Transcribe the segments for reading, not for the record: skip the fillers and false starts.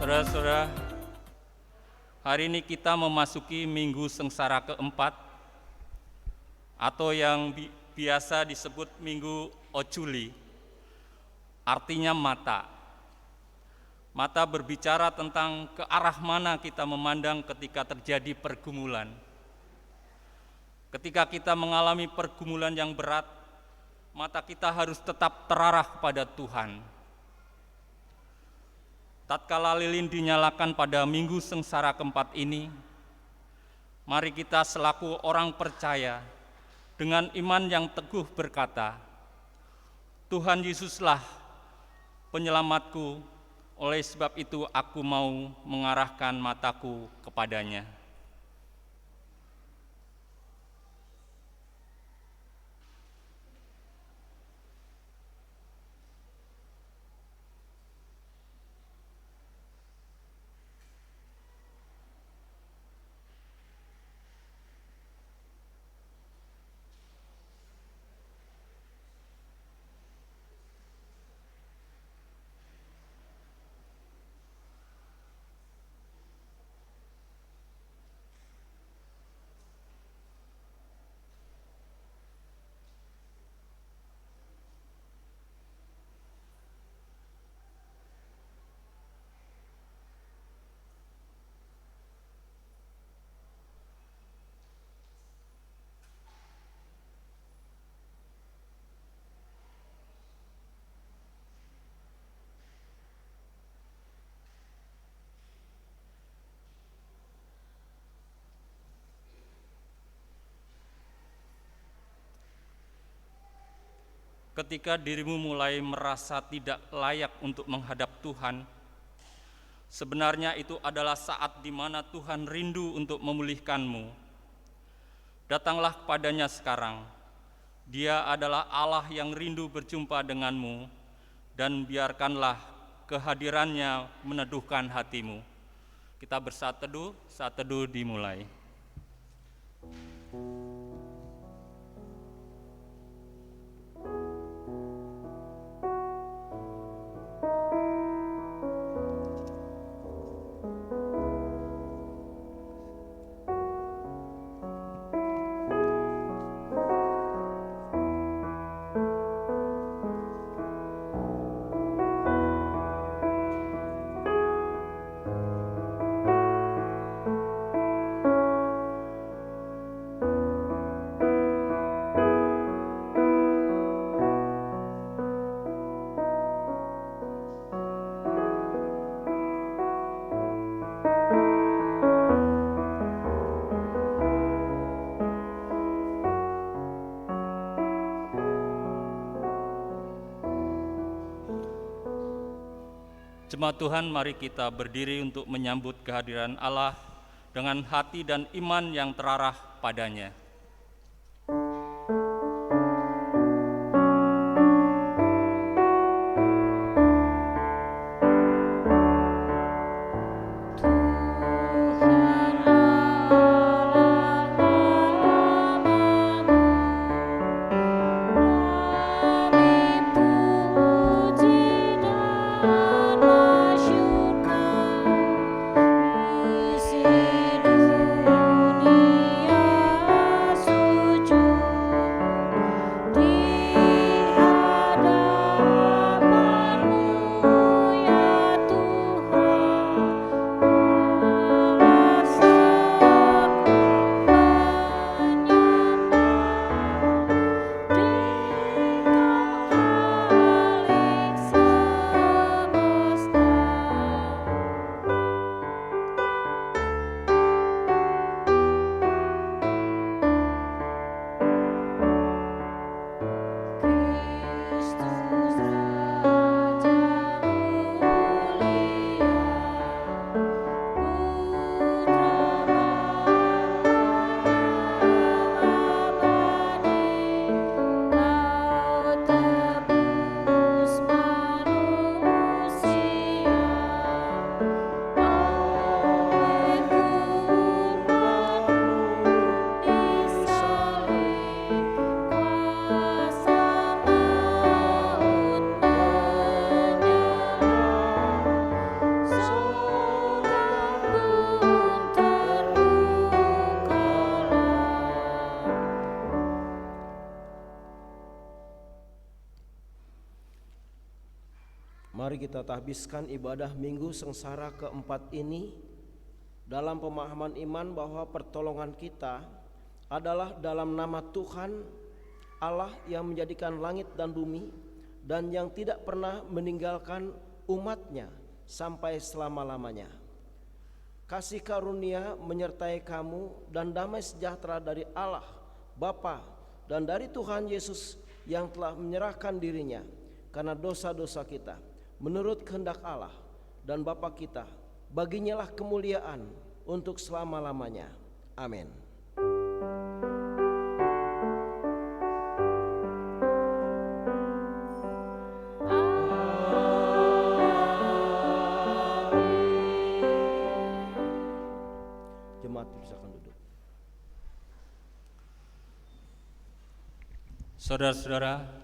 Saudara-saudara, hari ini kita memasuki Minggu Sengsara keempat atau yang biasa disebut Minggu Ojuli, artinya mata. Mata berbicara tentang ke arah mana kita memandang ketika terjadi pergumulan. Ketika kita mengalami pergumulan yang berat, mata kita harus tetap terarah kepada Tuhan. Tatkala lilin dinyalakan pada Minggu Sengsara keempat ini, mari kita selaku orang percaya dengan iman yang teguh berkata, Tuhan Yesuslah penyelamatku, oleh sebab itu aku mau mengarahkan mataku kepadanya. Ketika dirimu mulai merasa tidak layak untuk menghadap Tuhan, sebenarnya itu adalah saat di mana Tuhan rindu untuk memulihkanmu. Datanglah kepadanya sekarang. Dia adalah Allah yang rindu berjumpa denganmu, dan biarkanlah kehadirannya meneduhkan hatimu. Kita bersatu teduh, saat teduh dimulai. Jemaat Tuhan, mari kita berdiri untuk menyambut kehadiran Allah dengan hati dan iman yang terarah padanya. Isi dunia Mari kita tahbiskan ibadah Minggu Sengsara keempat ini dalam pemahaman iman bahwa pertolongan kita adalah dalam nama Tuhan Allah yang menjadikan langit dan bumi dan yang tidak pernah meninggalkan umatnya sampai selama-lamanya. Kasih karunia menyertai kamu dan damai sejahtera dari Allah Bapa dan dari Tuhan Yesus yang telah menyerahkan dirinya karena dosa-dosa kita menurut kehendak Allah dan Bapa kita. Baginya lah kemuliaan untuk selama-lamanya. Amin. Jemaat silakan duduk. Saudara-saudara,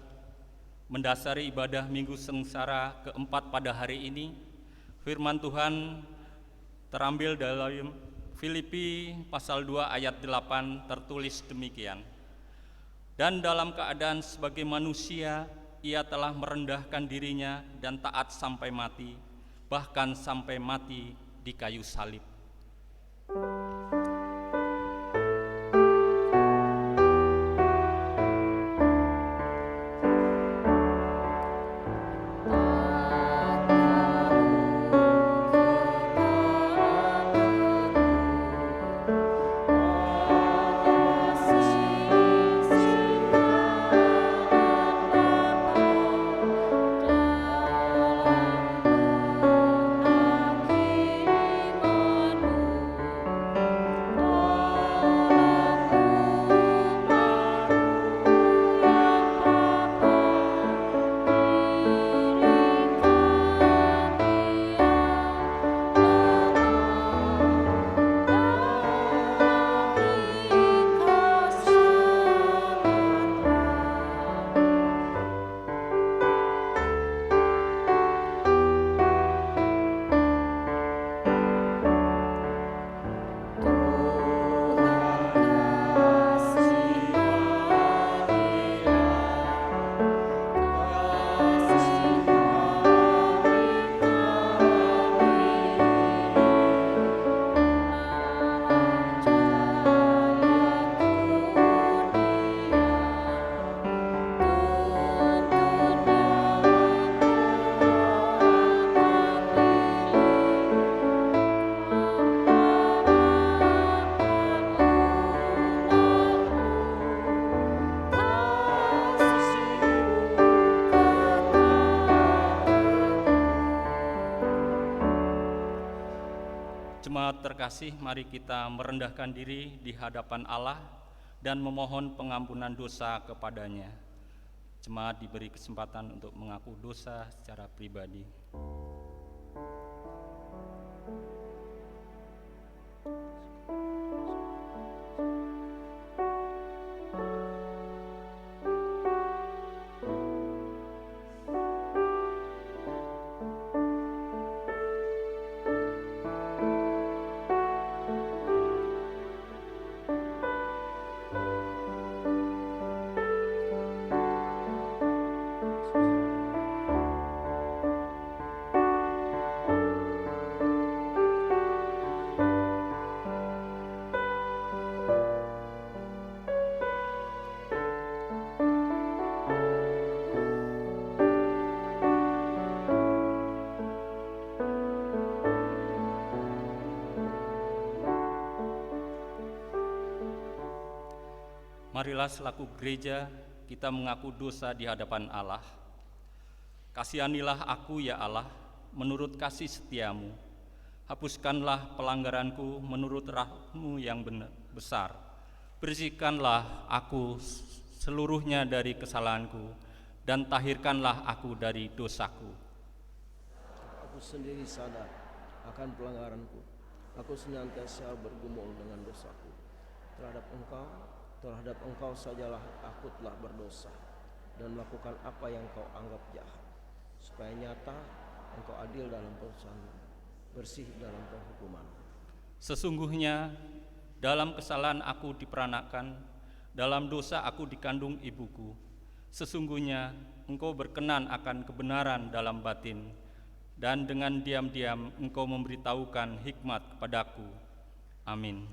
mendasari ibadah Minggu Sengsara keempat pada hari ini, firman Tuhan terambil dalam Filipi pasal 2 ayat 8 tertulis demikian. Dan dalam keadaan sebagai manusia, ia telah merendahkan dirinya dan taat sampai mati, bahkan sampai mati di kayu salib. Jemaat terkasih, mari kita merendahkan diri di hadapan Allah dan memohon pengampunan dosa kepadanya. Jemaat diberi kesempatan untuk mengaku dosa secara pribadi. Marilah selaku gereja kita mengaku dosa di hadapan Allah. Kasihanilah aku ya Allah, menurut kasih setiamu. Hapuskanlah pelanggaranku menurut rahmu yang besar. Bersihkanlah aku seluruhnya dari kesalahanku, dan tahirkanlah aku dari dosaku. Aku sendiri sadar akan pelanggaranku. Aku senantiasa bergumul dengan dosaku. Terhadap engkau sajalah aku telah berdosa dan melakukan apa yang kau anggap jahat, supaya nyata engkau adil dalam putusanmu, bersih dalam penghukuman. Sesungguhnya dalam kesalahan aku diperanakan, dalam dosa aku dikandung ibuku. Sesungguhnya engkau berkenan akan kebenaran dalam batin, dan dengan diam-diam Engkau memberitahukan hikmat kepadaku. Amin.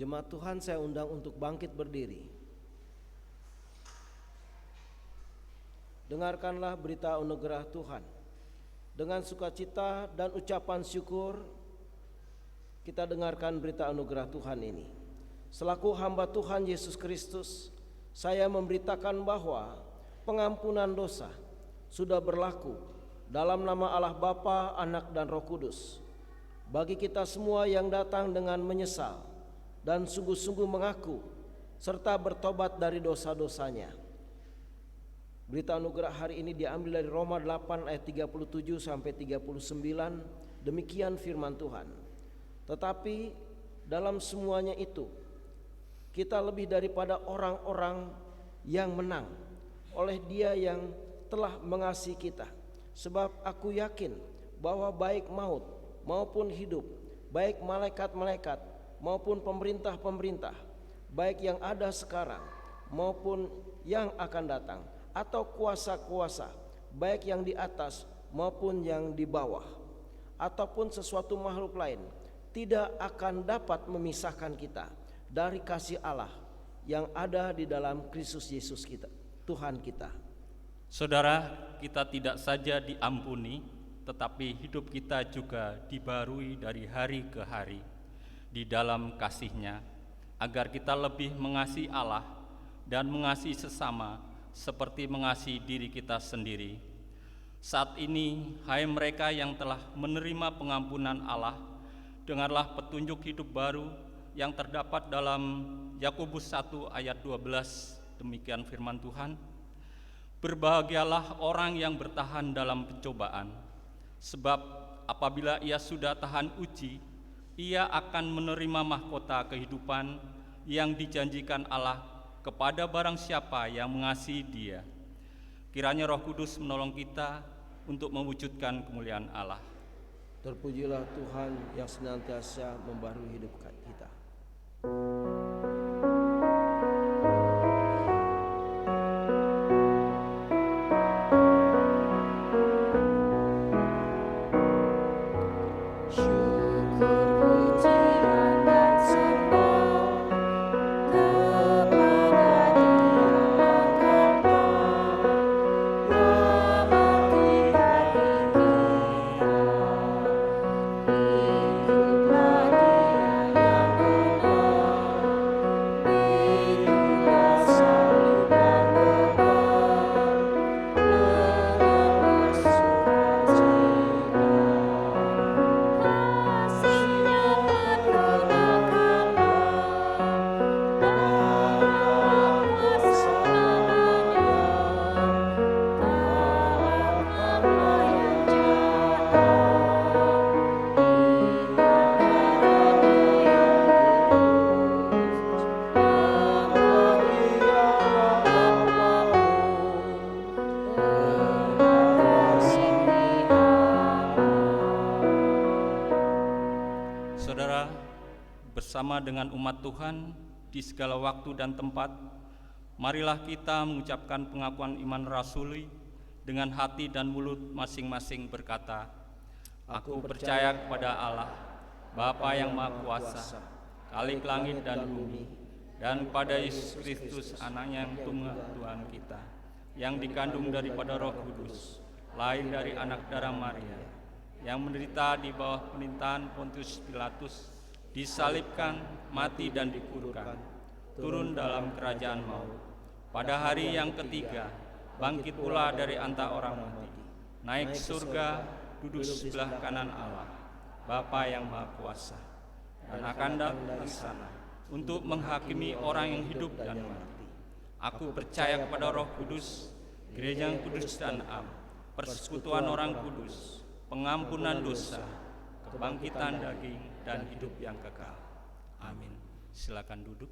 Jemaat Tuhan, saya undang untuk bangkit berdiri. Dengarkanlah berita anugerah Tuhan. Dengan sukacita dan ucapan syukur, kita dengarkan berita anugerah Tuhan ini. Selaku hamba Tuhan Yesus Kristus, saya memberitakan bahwa pengampunan dosa sudah berlaku dalam nama Allah Bapa, Anak, dan Roh Kudus bagi kita semua yang datang dengan menyesal dan sungguh-sungguh mengaku serta bertobat dari dosa-dosanya. Berita anugerah hari ini diambil dari Roma 8 ayat 37 sampai 39. Demikian firman Tuhan. Tetapi dalam semuanya itu kita lebih daripada orang-orang yang menang oleh Dia yang telah mengasihi kita. Sebab aku yakin bahwa baik maut maupun hidup, baik malaikat-malaikat maupun pemerintah-pemerintah, baik yang ada sekarang maupun yang akan datang, atau kuasa-kuasa, baik yang di atas maupun yang di bawah, ataupun sesuatu makhluk lain, tidak akan dapat memisahkan kita dari kasih Allah yang ada di dalam Kristus Yesus kita, Tuhan kita. Saudara, kita tidak saja diampuni, tetapi hidup kita juga dibarui dari hari ke hari di dalam kasih-Nya, agar kita lebih mengasihi Allah dan mengasihi sesama seperti mengasihi diri kita sendiri. Saat ini, hai mereka yang telah menerima pengampunan Allah, dengarlah petunjuk hidup baru yang terdapat dalam Yakobus 1 ayat 12. Demikian firman Tuhan. Berbahagialah orang yang bertahan dalam pencobaan, sebab apabila ia sudah tahan uji, ia akan menerima mahkota kehidupan yang dijanjikan Allah kepada barang siapa yang mengasihi Dia. Kiranya Roh Kudus menolong kita untuk mewujudkan kemuliaan Allah. Terpujilah Tuhan yang senantiasa membaharui hidup kita. bersama dengan umat Tuhan di segala waktu dan tempat, marilah kita mengucapkan pengakuan iman rasuli dengan hati dan mulut masing-masing berkata, Aku percaya kepada Allah, Bapa yang Maha Kuasa, Khalik langit dan bumi, dan pada Yesus Kristus, Anaknya yang tunggal Tuhan kita, yang dikandung daripada Roh Kudus, lahir dari anak darah Maria, yang menderita di bawah pemerintahan Pontius Pilatus, disalibkan, mati dan dikuburkan, turun dalam kerajaan maut. Pada hari yang ketiga, bangkit pula dari antara orang mati, naik surga, duduk sebelah kanan Allah, Bapa yang Maha Kuasa, dan akan datang di sana untuk menghakimi orang yang hidup dan mati. Aku percaya kepada Roh Kudus, gereja yang kudus dan am, persekutuan orang kudus, pengampunan dosa, kebangkitan daging, dan hidup yang kekal. Amin. Silakan duduk.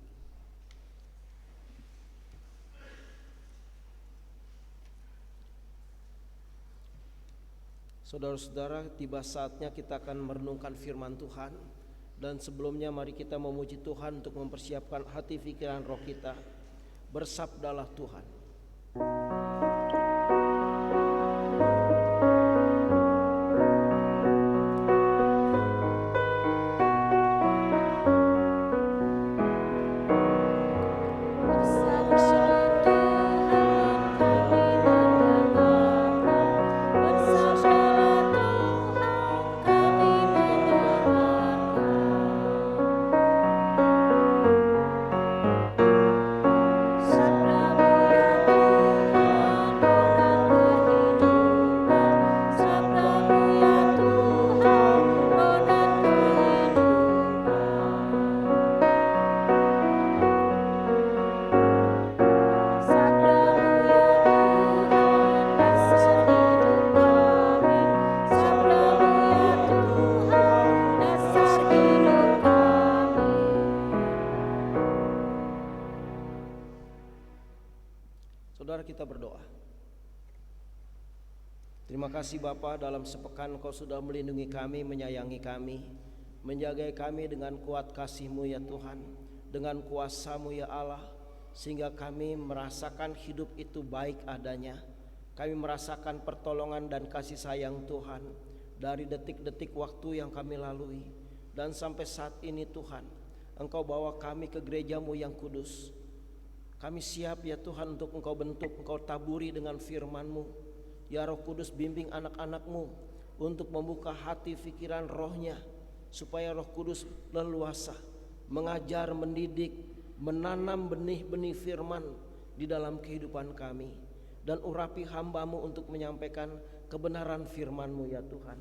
Saudara-saudara, tiba saatnya kita akan merenungkan firman Tuhan. Dan sebelumnya mari kita memuji Tuhan untuk mempersiapkan hati pikiran roh kita. Bersabdalah Tuhan. Saudara, kita berdoa. Terima kasih Bapa, dalam sepekan Engkau sudah melindungi kami, menyayangi kami, menjaga kami dengan kuat kasih-Mu ya Tuhan, dengan kuasa-Mu ya Allah, sehingga kami merasakan hidup itu baik adanya. Kami merasakan pertolongan dan kasih sayang Tuhan dari detik-detik waktu yang kami lalui. Dan sampai saat ini Tuhan, Engkau bawa kami ke gereja-Mu yang kudus. Kami siap ya Tuhan untuk Engkau bentuk, Engkau taburi dengan firman-Mu. Ya Roh Kudus, bimbing anak-anak-Mu untuk membuka hati, pikiran, rohnya, supaya Roh Kudus leluasa mengajar, mendidik, menanam benih-benih firman di dalam kehidupan kami. Dan urapi hamba-Mu untuk menyampaikan kebenaran firman-Mu ya Tuhan.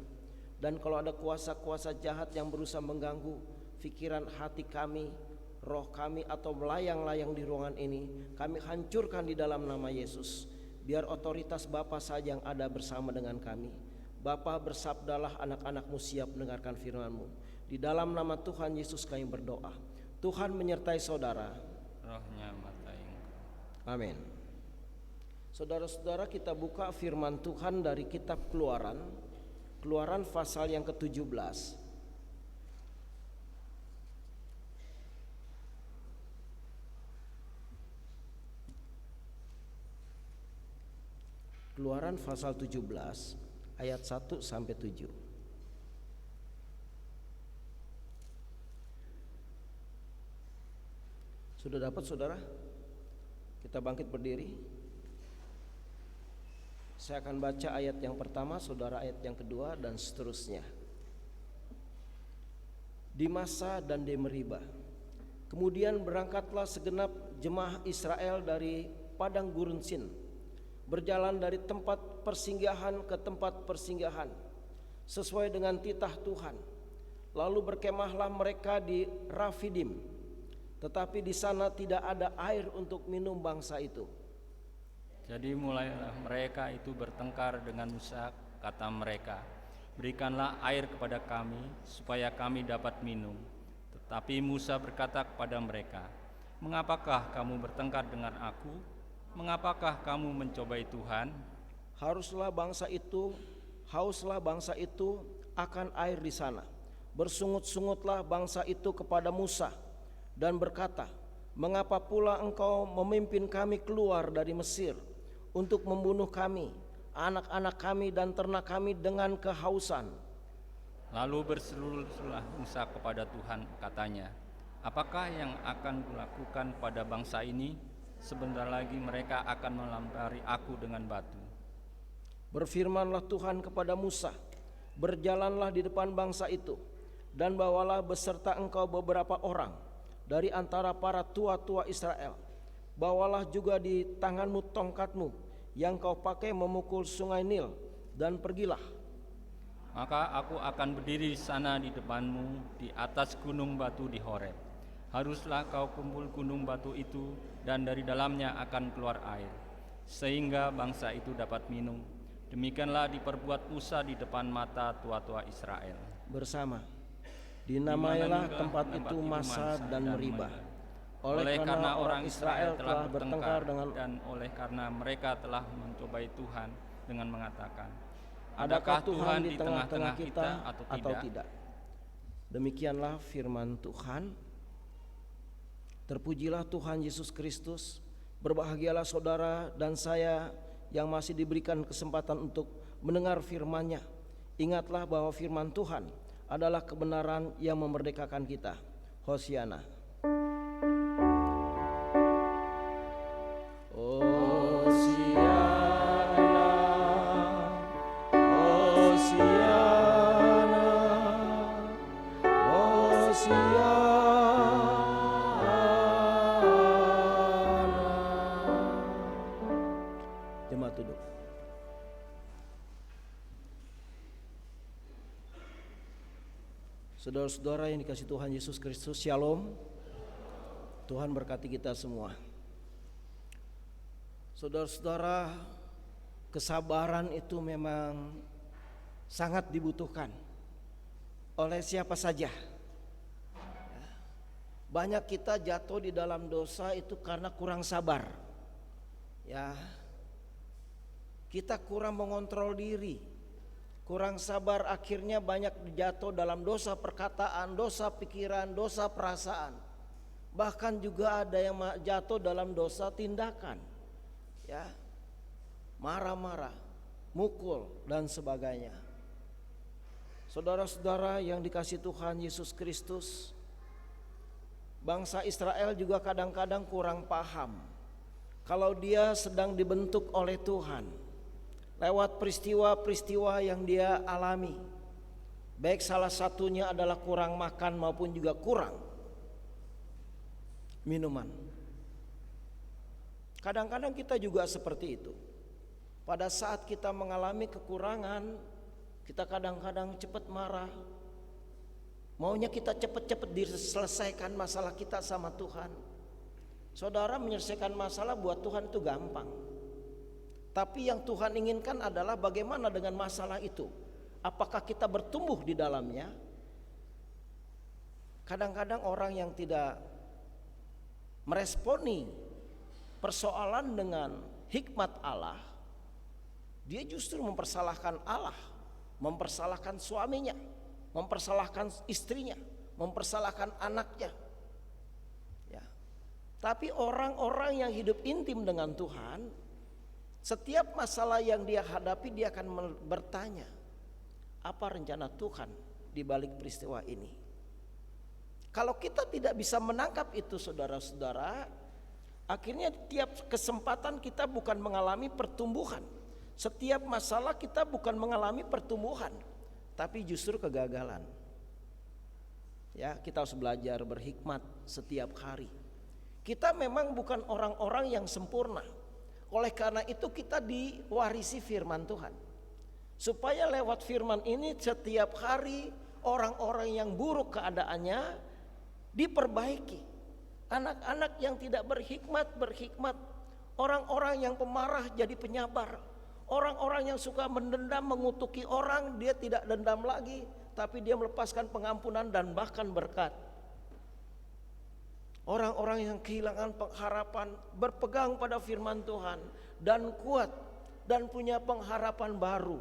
Dan kalau ada kuasa-kuasa jahat yang berusaha mengganggu pikiran hati kami, roh kami, atau melayang-layang di ruangan ini, kami hancurkan di dalam nama Yesus. Biar otoritas Bapa saja yang ada bersama dengan kami. Bapa, bersabdalah, anak-anak-Mu siap mendengarkan firman-Mu. Di dalam nama Tuhan Yesus kami berdoa. Tuhan menyertai saudara. Rohnya matai Engkau. Amin. Saudara-saudara, kita buka firman Tuhan dari kitab Keluaran. Keluaran pasal yang ke-17. Keluaran pasal 17 ayat 1 sampai 7. Sudah dapat saudara? Kita bangkit berdiri. Saya akan baca ayat yang pertama, saudara ayat yang kedua, dan seterusnya. Di Masa dan di Meriba, kemudian berangkatlah segenap jemaah Israel dari padang gurun Sin, berjalan dari tempat persinggahan ke tempat persinggahan sesuai dengan titah Tuhan. Lalu berkemahlah mereka di Rafidim, tetapi di sana tidak ada air untuk minum bangsa itu. Jadi mulailah mereka itu bertengkar dengan Musa, kata mereka, berikanlah air kepada kami supaya kami dapat minum. Tetapi Musa berkata kepada mereka, mengapakah kamu bertengkar dengan aku? Mengapakah kamu mencobai Tuhan? Hauslah bangsa itu akan air di sana. Bersungut-sungutlah bangsa itu kepada Musa dan berkata, mengapa pula engkau memimpin kami keluar dari Mesir untuk membunuh kami, anak-anak kami dan ternak kami dengan kehausan. Lalu berseru-serulah Musa kepada Tuhan, katanya, apakah yang akan kulakukan pada bangsa ini? Sebentar lagi mereka akan melampari aku dengan batu. Berfirmanlah Tuhan kepada Musa, berjalanlah di depan bangsa itu, dan bawalah beserta engkau beberapa orang dari antara para tua-tua Israel. Bawalah juga di tanganmu tongkatmu yang kau pakai memukul sungai Nil, dan pergilah. Maka aku akan berdiri di sana di depanmu di atas gunung batu di Horeb. Haruslah kau kumpul gunung batu itu, dan dari dalamnya akan keluar air, sehingga bangsa itu dapat minum. Demikianlah diperbuat Musa di depan mata tua-tua Israel. Bersama dinamailah tempat itu Massa dan Meribah, oleh karena orang Israel telah bertengkar dengan, dan oleh karena mereka telah mencobai Tuhan dengan mengatakan, adakah Tuhan di tengah-tengah kita atau tidak? Demikianlah firman Tuhan. Terpujilah Tuhan Yesus Kristus. Berbahagialah saudara dan saya yang masih diberikan kesempatan untuk mendengar firman-Nya. Ingatlah bahwa firman Tuhan adalah kebenaran yang memerdekakan kita. Hosiana. Jemaat duduk. Saudara-saudara yang dikasihi Tuhan Yesus Kristus, Shalom. Tuhan berkati kita semua. Saudara-saudara, kesabaran itu memang sangat dibutuhkan oleh siapa saja. Banyak kita jatuh di dalam dosa itu karena kurang sabar. Ya, kita kurang mengontrol diri, kurang sabar, akhirnya banyak jatuh dalam dosa perkataan, dosa pikiran, dosa perasaan. Bahkan juga ada yang jatuh dalam dosa tindakan, ya, marah-marah, mukul dan sebagainya. Saudara-saudara yang dikasihi Tuhan Yesus Kristus, bangsa Israel juga kadang-kadang kurang paham kalau dia sedang dibentuk oleh Tuhan lewat peristiwa-peristiwa yang dia alami. Baik salah satunya adalah kurang makan maupun juga kurang minuman. Kadang-kadang kita juga seperti itu. Pada saat kita mengalami kekurangan, kita kadang-kadang cepat marah. Maunya kita cepat-cepat diselesaikan masalah kita sama Tuhan. Saudara, menyelesaikan masalah buat Tuhan itu gampang. Tapi yang Tuhan inginkan adalah bagaimana dengan masalah itu. Apakah kita bertumbuh di dalamnya? Kadang-kadang orang yang tidak meresponi persoalan dengan hikmat Allah, dia justru mempersalahkan Allah, mempersalahkan suaminya, mempersalahkan istrinya, mempersalahkan anaknya. Ya. Tapi orang-orang yang hidup intim dengan Tuhan, setiap masalah yang dia hadapi, dia akan bertanya, apa rencana Tuhan di balik peristiwa ini? Kalau kita tidak bisa menangkap itu, saudara-saudara, akhirnya tiap kesempatan kita bukan mengalami pertumbuhan. Setiap masalah kita bukan mengalami pertumbuhan, tapi justru kegagalan. Ya, kita harus belajar berhikmat setiap hari. Kita memang bukan orang-orang yang sempurna. Oleh karena itu kita diwarisi firman Tuhan. Supaya lewat firman ini setiap hari orang-orang yang buruk keadaannya diperbaiki. Anak-anak yang tidak berhikmat, orang-orang yang pemarah jadi penyabar. Orang-orang yang suka mendendam, mengutuki orang, dia tidak dendam lagi, tapi dia melepaskan pengampunan dan bahkan berkat. Orang-orang yang kehilangan pengharapan berpegang pada firman Tuhan dan kuat dan punya pengharapan baru.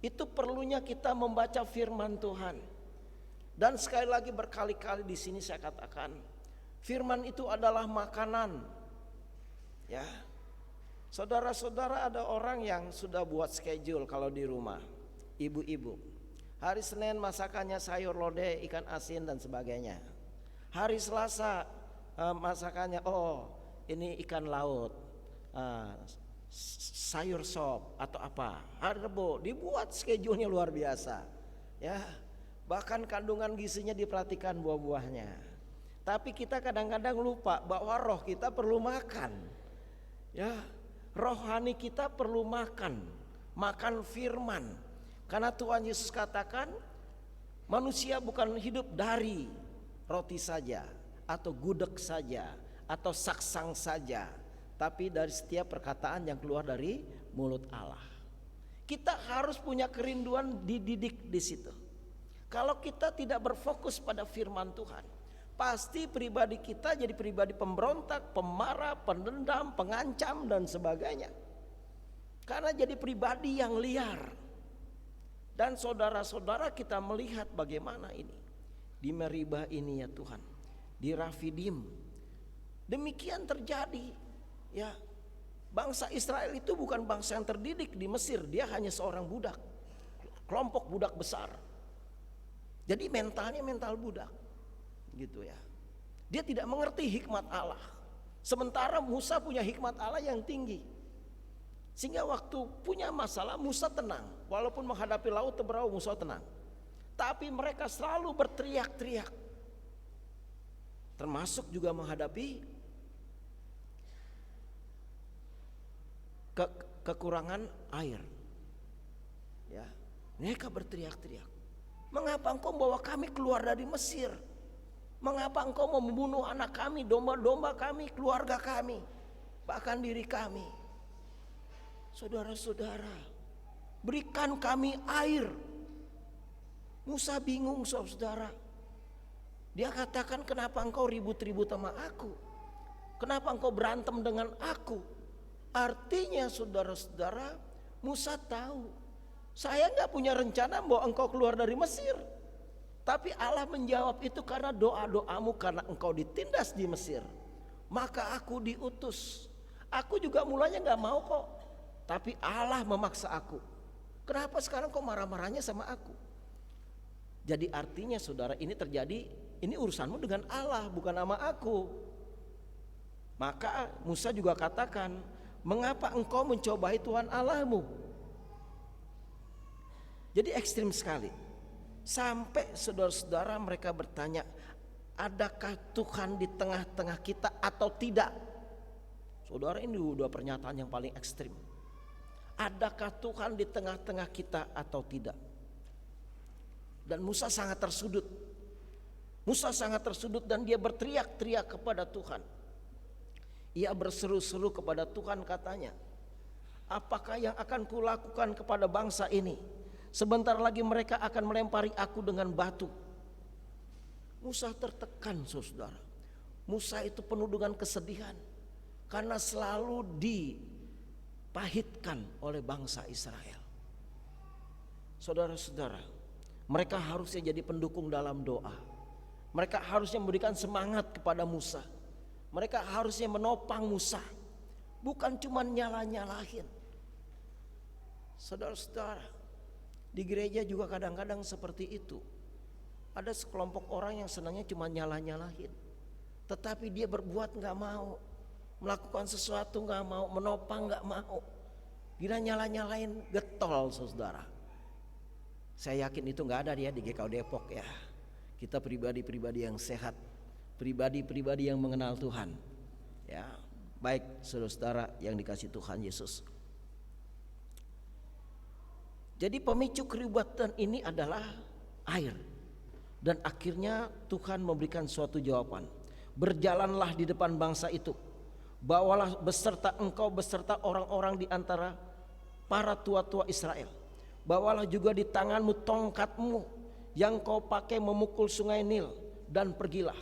Itu perlunya kita membaca firman Tuhan. Dan sekali lagi berkali-kali di sini saya katakan, firman itu adalah makanan. Ya. Saudara-saudara, ada orang yang sudah buat schedule kalau di rumah, ibu-ibu. Hari Senin masakannya sayur lodeh, ikan asin dan sebagainya. Hari Selasa masakannya ini ikan laut, sayur sop atau apa. Hari Rebo dibuat schedule-nya luar biasa. Ya, bahkan kandungan gizinya diperhatikan, buah-buahnya. Tapi kita kadang-kadang lupa bahwa roh kita perlu makan. Ya, rohani kita perlu makan firman. Karena Tuhan Yesus katakan manusia bukan hidup dari roti saja, atau gudeg saja, atau saksang saja, tapi dari setiap perkataan yang keluar dari mulut Allah. Kita harus punya kerinduan dididik di situ. Kalau kita tidak berfokus pada firman Tuhan, pasti pribadi kita jadi pribadi pemberontak, pemarah, pendendam, pengancam dan sebagainya. Karena jadi pribadi yang liar. Dan saudara-saudara, kita melihat bagaimana ini di Meribah ini, ya Tuhan, di Rafidim demikian terjadi. Ya, bangsa Israel itu bukan bangsa yang terdidik di Mesir. Dia hanya seorang budak, kelompok budak besar. Jadi mentalnya mental budak, gitu ya. Dia tidak mengerti hikmat Allah. Sementara Musa punya hikmat Allah yang tinggi. Sehingga waktu punya masalah Musa tenang. Walaupun menghadapi laut Teberau, Musa tenang. Tapi mereka selalu berteriak-teriak. Termasuk juga menghadapi kekurangan air. Ya, mereka berteriak-teriak. Mengapa engkau bawa kami keluar dari Mesir? Mengapa engkau mau membunuh anak kami, domba-domba kami, keluarga kami, bahkan diri kami? Saudara-saudara, berikan kami air. Musa bingung, saudara. Dia katakan, kenapa engkau ribut-ribut sama aku? Kenapa engkau berantem dengan aku? Artinya saudara-saudara, Musa tahu, saya gak punya rencana bawa engkau keluar dari Mesir. Tapi Allah menjawab itu karena doa-doamu, karena engkau ditindas di Mesir, maka aku diutus. Aku juga mulanya gak mau kok, tapi Allah memaksa aku. Kenapa sekarang kok marah-marahnya sama aku? Jadi artinya saudara, ini terjadi, ini urusanmu dengan Allah, bukan sama aku. Maka Musa juga katakan, mengapa engkau mencobai Tuhan Allahmu? Jadi ekstrim sekali. Sampai saudara-saudara mereka bertanya, adakah Tuhan di tengah-tengah kita atau tidak? Saudara, ini udah pernyataan yang paling ekstrim. Adakah Tuhan di tengah-tengah kita atau tidak? Dan Musa sangat tersudut. Musa sangat tersudut dan dia berteriak-teriak kepada Tuhan. Ia berseru-seru kepada Tuhan, katanya, apakah yang akan kulakukan kepada bangsa ini? Sebentar lagi mereka akan melempari aku dengan batu. Musa tertekan, saudara. Musa itu penuh dengan kesedihan karena selalu dipahitkan oleh bangsa Israel. Saudara-saudara, mereka harusnya jadi pendukung dalam doa. Mereka harusnya memberikan semangat kepada Musa. Mereka harusnya menopang Musa, bukan cuma nyala-nyalahin. Saudara-saudara, di gereja juga kadang-kadang seperti itu. Ada sekelompok orang yang senangnya cuma nyalah-nyalahin, tetapi dia berbuat gak mau, melakukan sesuatu gak mau, menopang gak mau. Gila nyala-nyalahin, getol, saudara. Saya yakin itu gak ada dia di GKU Depok ya. Kita pribadi-pribadi yang sehat, pribadi-pribadi yang mengenal Tuhan. Ya, baik saudara-saudara yang dikasih Tuhan Yesus. Jadi pemicu keributan ini adalah air. Dan akhirnya Tuhan memberikan suatu jawaban. Berjalanlah di depan bangsa itu. Bawalah beserta engkau beserta orang-orang di antara para tua-tua Israel. Bawalah juga di tanganmu tongkatmu yang kau pakai memukul sungai Nil, dan pergilah.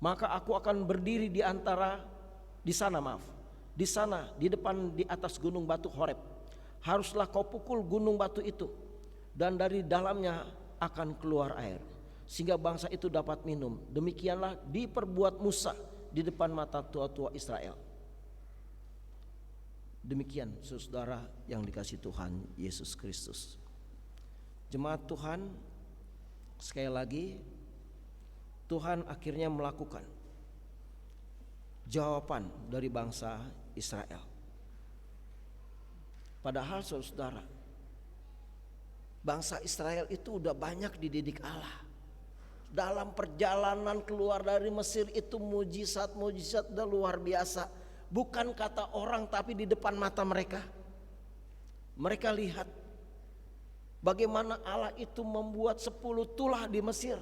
Maka aku akan berdiri di sana di depan di atas gunung batu Horeb. Haruslah kau pukul gunung batu itu, dan dari dalamnya akan keluar air, sehingga bangsa itu dapat minum. Demikianlah diperbuat Musa di depan mata tua-tua Israel. Demikian saudara yang dikasihi Tuhan Yesus Kristus. Jemaat Tuhan, sekali lagi Tuhan akhirnya melakukan jawaban dari bangsa Israel. Padahal saudara, bangsa Israel itu udah banyak dididik Allah. Dalam perjalanan keluar dari Mesir itu mujizat-mujizat udah luar biasa. Bukan kata orang tapi di depan mata mereka. Mereka lihat bagaimana Allah itu membuat 10 tulah di Mesir.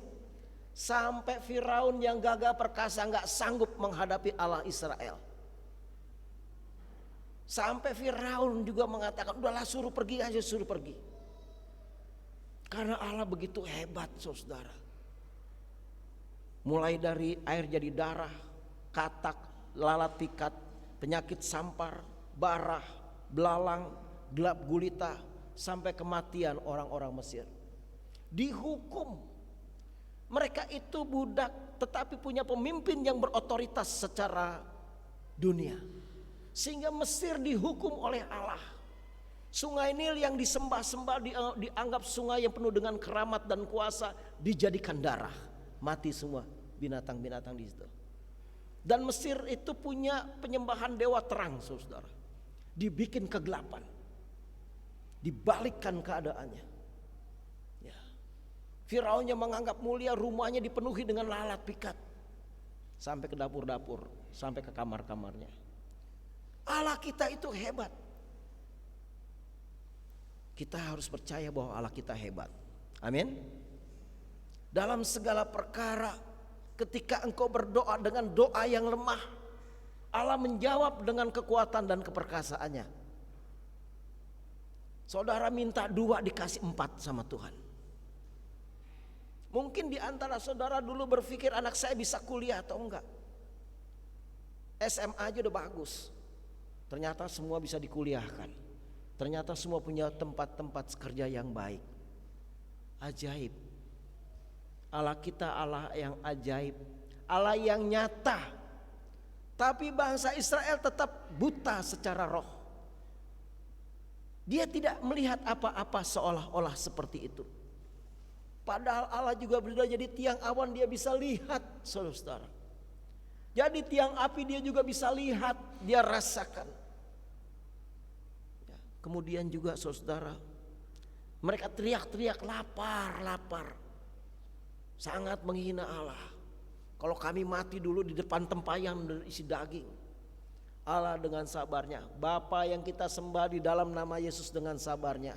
Sampai Firaun yang gagah perkasa gak sanggup menghadapi Allah Israel. Sampai Firaun juga mengatakan, udahlah suruh pergi aja, suruh pergi. Karena Allah begitu hebat saudara. Mulai dari air jadi darah, katak, lalat pikat, penyakit sampar, barah, belalang, gelap gulita, sampai kematian orang-orang Mesir. Dihukum. Mereka itu budak tetapi punya pemimpin yang berotoritas secara dunia. Sehingga Mesir dihukum oleh Allah. Sungai Nil yang disembah-sembah dianggap sungai yang penuh dengan keramat dan kuasa dijadikan darah. Mati semua binatang-binatang di situ. Dan Mesir itu punya penyembahan dewa terang saudara. Dibikin kegelapan. Dibalikkan keadaannya. Firaunnya menganggap mulia, rumahnya dipenuhi dengan lalat pikat. Sampai ke dapur-dapur, sampai ke kamar-kamarnya. Allah kita itu hebat. Kita harus percaya bahwa Allah kita hebat. Amin. Dalam segala perkara, ketika engkau berdoa dengan doa yang lemah, Allah menjawab dengan kekuatan dan keperkasaannya. Saudara minta 2 dikasih 4 sama Tuhan. Mungkin di antara saudara dulu berpikir anak saya bisa kuliah atau enggak. SMA aja udah bagus. Ternyata semua bisa dikuliahkan. Ternyata semua punya tempat-tempat kerja yang baik. Ajaib. Allah kita Allah yang ajaib. Allah yang nyata. Tapi bangsa Israel tetap buta secara roh. Dia tidak melihat apa-apa seolah-olah seperti itu. Padahal Allah juga sudah jadi tiang awan, dia bisa lihat saudara. Jadi tiang api dia juga bisa lihat, dia rasakan. Ya, kemudian juga saudara, mereka teriak-teriak lapar, lapar. Sangat menghina Allah. Kalau kami mati dulu di depan tempayan isi daging. Allah dengan sabarnya, Bapa yang kita sembah di dalam nama Yesus dengan sabarnya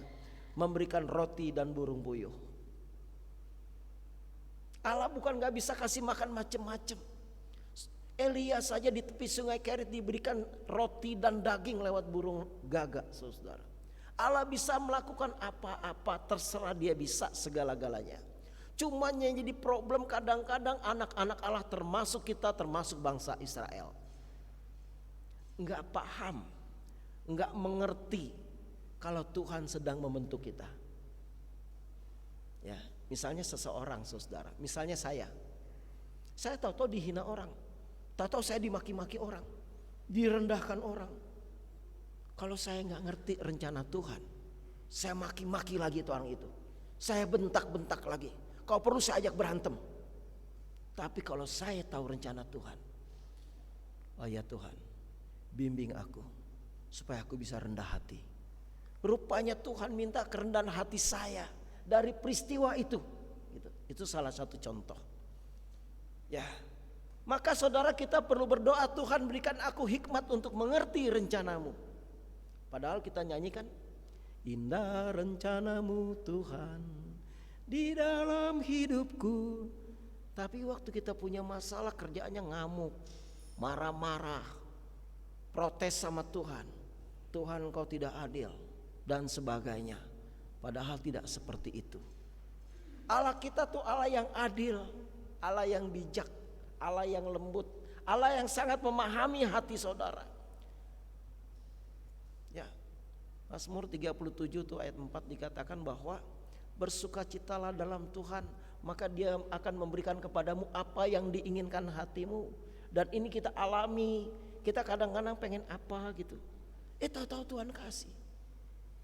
memberikan roti dan burung puyuh. Allah bukan gak bisa kasih makan macam-macam. Elia saja di tepi sungai Kerit diberikan roti dan daging lewat burung gagak saudara. Allah bisa melakukan apa-apa, terserah dia bisa segala-galanya. Cuman yang jadi problem kadang-kadang anak-anak Allah termasuk kita, termasuk bangsa Israel, gak paham, gak mengerti kalau Tuhan sedang membentuk kita. Ya, misalnya seseorang saudara, misalnya saya tahu-tahu dihina orang, tahu-tahu saya dimaki-maki orang, direndahkan orang. Kalau saya nggak ngerti rencana Tuhan, saya maki-maki lagi itu orang itu, saya bentak-bentak lagi, kalau perlu saya ajak berantem. Tapi kalau saya tahu rencana Tuhan, oh ya Tuhan, bimbing aku supaya aku bisa rendah hati. Rupanya Tuhan minta kerendahan hati saya dari peristiwa itu. Itu salah satu contoh. Ya, maka saudara kita perlu berdoa, Tuhan berikan aku hikmat untuk mengerti rencanamu. Padahal kita nyanyikan, indah rencanamu Tuhan di dalam hidupku. Tapi waktu kita punya masalah kerjaannya ngamuk, marah-marah, protes sama Tuhan. Tuhan engkau tidak adil dan sebagainya. Padahal tidak seperti itu. Allah kita tuh Allah yang adil, Allah yang bijak, Allah yang lembut, Allah yang sangat memahami hati saudara. Ya, Mazmur 37 tuh ayat 4 dikatakan bahwa bersukacitalah dalam Tuhan, maka Dia akan memberikan kepadamu apa yang diinginkan hatimu. Dan ini kita alami, kita kadang-kadang pengen apa gitu. Tahu-tahu Tuhan kasih.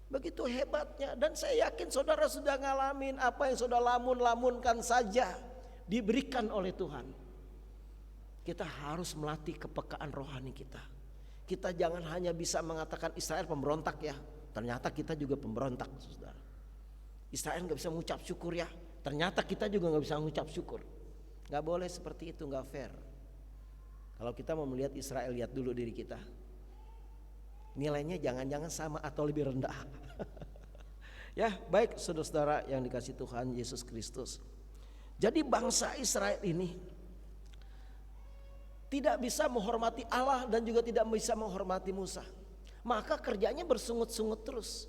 Begitu hebatnya, dan saya yakin saudara sudah ngalamin apa yang saudara lamunkan saja diberikan oleh Tuhan. Kita harus melatih kepekaan rohani kita. Kita jangan hanya bisa mengatakan Israel pemberontak ya, ternyata kita juga pemberontak, saudara. Israel gak bisa mengucap syukur ya, ternyata kita juga gak bisa mengucap syukur. Gak boleh seperti itu, gak fair. Kalau kita mau melihat Israel, lihat dulu diri kita. Nilainya jangan-jangan sama atau lebih rendah. Ya, baik saudara-saudara yang dikasih Tuhan Yesus Kristus. Jadi bangsa Israel ini tidak bisa menghormati Allah dan juga tidak bisa menghormati Musa. Maka kerjanya bersungut-sungut terus.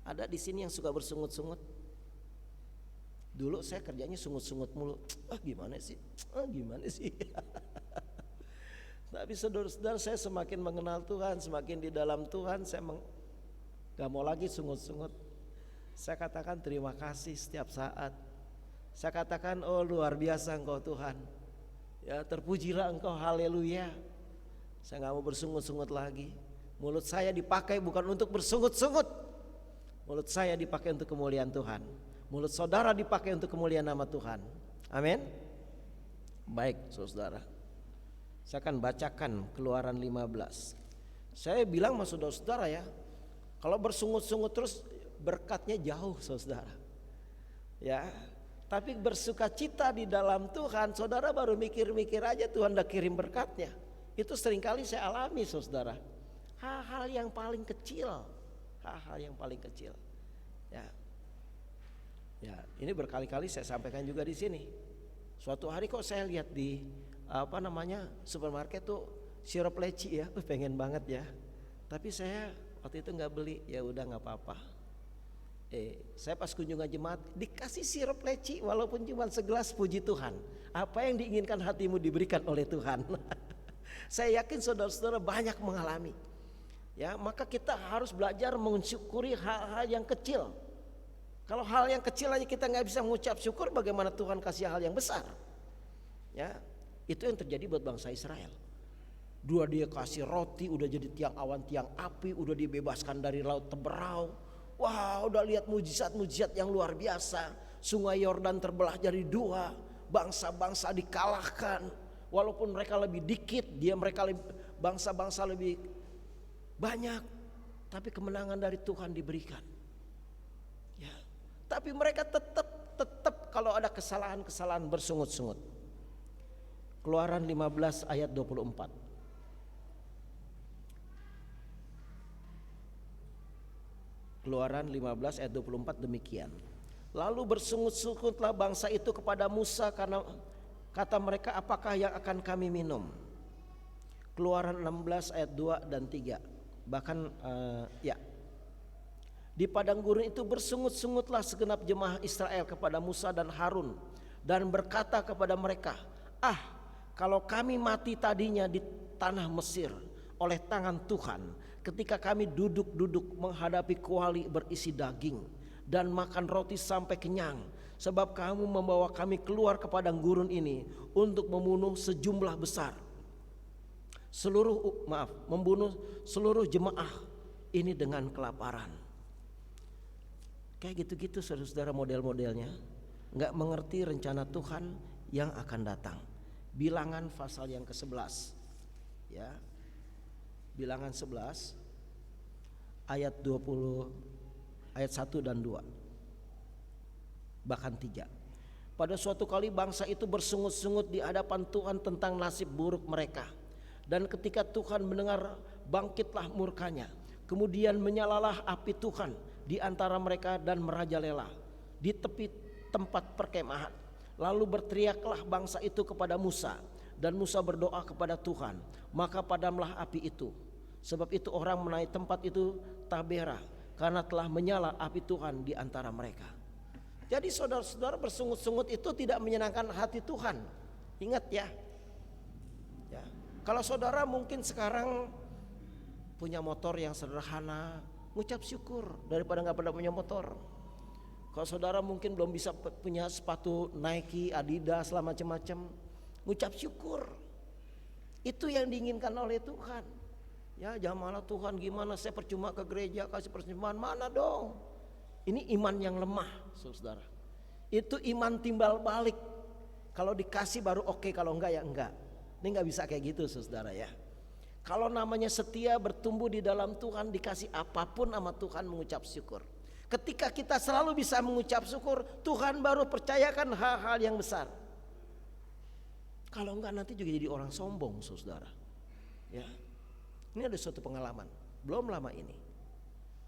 Ada di sini yang suka bersungut-sungut. Dulu saya kerjanya sungut-sungut mulu. Gimana sih? Tapi saudara-saudara, saya semakin mengenal Tuhan, semakin di dalam Tuhan, saya gak mau lagi sungut-sungut. Saya katakan terima kasih setiap saat. Saya katakan, oh luar biasa Engkau Tuhan. Ya, terpujilah Engkau, haleluya. Saya gak mau bersungut-sungut lagi. Mulut saya dipakai bukan untuk bersungut-sungut. Mulut saya dipakai untuk kemuliaan Tuhan. Mulut saudara dipakai untuk kemuliaan nama Tuhan. Amin. Baik saudara, saya akan bacakan Keluaran 15. Saya bilang sama saudara-saudara ya, kalau bersungut-sungut terus berkatnya jauh saudara. Ya, tapi bersukacita di dalam Tuhan, saudara baru mikir-mikir aja Tuhan udah kirim berkatnya. Itu seringkali saya alami saudara. Hal-hal yang paling kecil, Ya. Ya, ini berkali-kali saya sampaikan juga di sini. Suatu hari kok saya lihat di supermarket tuh sirup leci ya, pengen banget ya. Tapi saya waktu itu nggak beli, ya udah nggak apa-apa. Saya pas kunjungan jemaat dikasih sirup leci walaupun cuma segelas, puji Tuhan. Apa yang diinginkan hatimu diberikan oleh Tuhan. Saya yakin saudara-saudara banyak mengalami. Ya, maka kita harus belajar mensyukuri hal-hal yang kecil. Kalau hal yang kecil aja kita nggak bisa mengucap syukur, bagaimana Tuhan kasih hal yang besar? Ya, itu yang terjadi buat bangsa Israel. Dia kasih roti, udah jadi tiang awan, tiang api, udah dibebaskan dari laut Teberau. Wah, udah lihat mujizat-mujizat yang luar biasa. Sungai Yordan terbelah jadi dua, bangsa-bangsa dikalahkan. Walaupun mereka lebih dikit, bangsa-bangsa lebih banyak, tapi kemenangan dari Tuhan diberikan. Ya, tapi mereka tetap kalau ada kesalahan-kesalahan bersungut-sungut. Keluaran 15 ayat 24. Keluaran 15 ayat 24 demikian. Lalu bersungut-sungutlah bangsa itu kepada Musa karena kata mereka, apakah yang akan kami minum? Keluaran 16 ayat 2 dan 3. Bahkan di padang gurun itu bersungut-sungutlah segenap jemaah Israel kepada Musa dan Harun dan berkata kepada mereka, kalau kami mati tadinya di tanah Mesir oleh tangan Tuhan, ketika kami duduk-duduk menghadapi kuali berisi daging dan makan roti sampai kenyang, sebab kamu membawa kami keluar ke padang gurun ini untuk membunuh sejumlah besar, membunuh seluruh jemaah ini dengan kelaparan. Kayak gitu-gitu saudara-saudara model-modelnya, nggak mengerti rencana Tuhan yang akan datang. Bilangan pasal yang ke-11, ya, Bilangan 11 ayat 20, ayat 1 dan 2, bahkan 3. Pada suatu kali bangsa itu bersungut-sungut di hadapan Tuhan tentang nasib buruk mereka. Dan ketika Tuhan mendengar, bangkitlah murkanya. Kemudian menyalalah api Tuhan di antara mereka dan merajalela di tepi tempat perkemahan. Lalu berteriaklah bangsa itu kepada Musa, dan Musa berdoa kepada Tuhan, maka padamlah api itu. Sebab itu orang menamai tempat itu Tabera, karena telah menyala api Tuhan di antara mereka. Jadi saudara-saudara, bersungut-sungut itu tidak menyenangkan hati Tuhan. Ingat ya. Kalau saudara mungkin sekarang punya motor yang sederhana, ngucap syukur daripada nggak pernah punya motor. Kalau saudara mungkin belum bisa punya sepatu Nike, Adidas, macam-macam, ngucap syukur. Itu yang diinginkan oleh Tuhan. Ya jamalah Tuhan gimana, saya percuma ke gereja kasih persembahan, mana dong. Ini iman yang lemah saudara. Itu iman timbal balik. Kalau dikasih baru oke, kalau enggak ya enggak. Ini enggak bisa kayak gitu saudara ya. Kalau namanya setia bertumbuh di dalam Tuhan, dikasih apapun sama Tuhan mengucap syukur. Ketika kita selalu bisa mengucap syukur, Tuhan baru percayakan hal-hal yang besar. Kalau enggak nanti juga jadi orang sombong saudara. Ya. Ini ada suatu pengalaman. Belum lama ini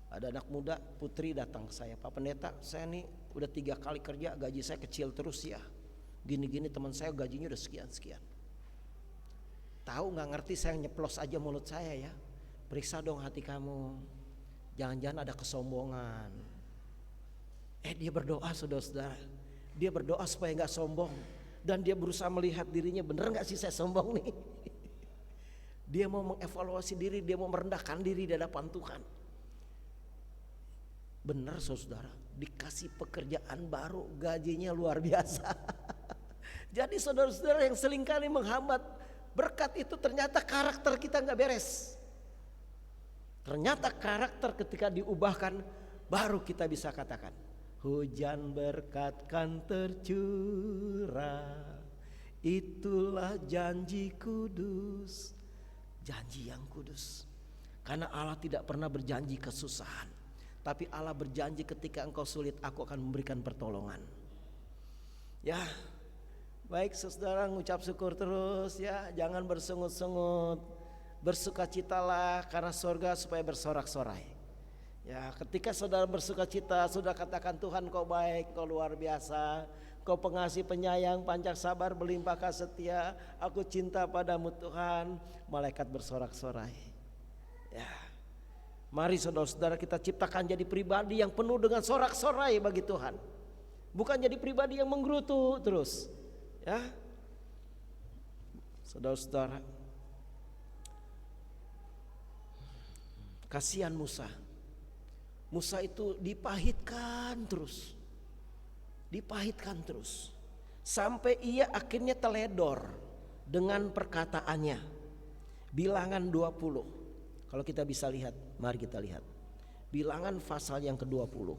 ada anak muda putri datang ke saya, Pak Pendeta, saya nih udah 3 kali kerja, gaji saya kecil terus ya. Gini-gini teman saya gajinya udah sekian-sekian. Tahu nggak ngerti, saya nyeplos aja mulut saya ya. Periksa dong hati kamu, jangan-jangan ada kesombongan. Dia berdoa saudara-saudara, dia berdoa supaya nggak sombong, dan dia berusaha melihat dirinya, bener nggak sih saya sombong nih? Dia mau mengevaluasi diri, dia mau merendahkan diri di hadapan Tuhan. Benar saudara, dikasih pekerjaan baru, gajinya luar biasa. Jadi saudara-saudara yang seringkali menghambat berkat itu, ternyata karakter kita nggak beres. Ternyata karakter ketika diubahkan, baru kita bisa katakan, hujan berkat kan tercurah, itulah janji kudus. Janji yang kudus. Karena Allah tidak pernah berjanji kesusahan, tapi Allah berjanji ketika engkau sulit, aku akan memberikan pertolongan. Ya, baik saudara, ngucap syukur terus ya, jangan bersungut-sungut. Bersukacitalah karena surga supaya bersorak-sorai. Ya, ketika saudara bersukacita, sudah katakan Tuhan kau baik, kau luar biasa, kau pengasih penyayang, panjang sabar, berlimpah kasih setia, aku cinta padamu Tuhan. Malaikat bersorak-sorai. Ya, mari saudara-saudara kita ciptakan jadi pribadi yang penuh dengan sorak-sorai bagi Tuhan, bukan jadi pribadi yang menggerutu terus. Ya, saudara-saudara, kasihan Musa. Musa itu dipahitkan terus, sampai ia akhirnya teledor dengan perkataannya. Bilangan 20, kalau kita bisa lihat, mari kita lihat Bilangan pasal yang ke-20.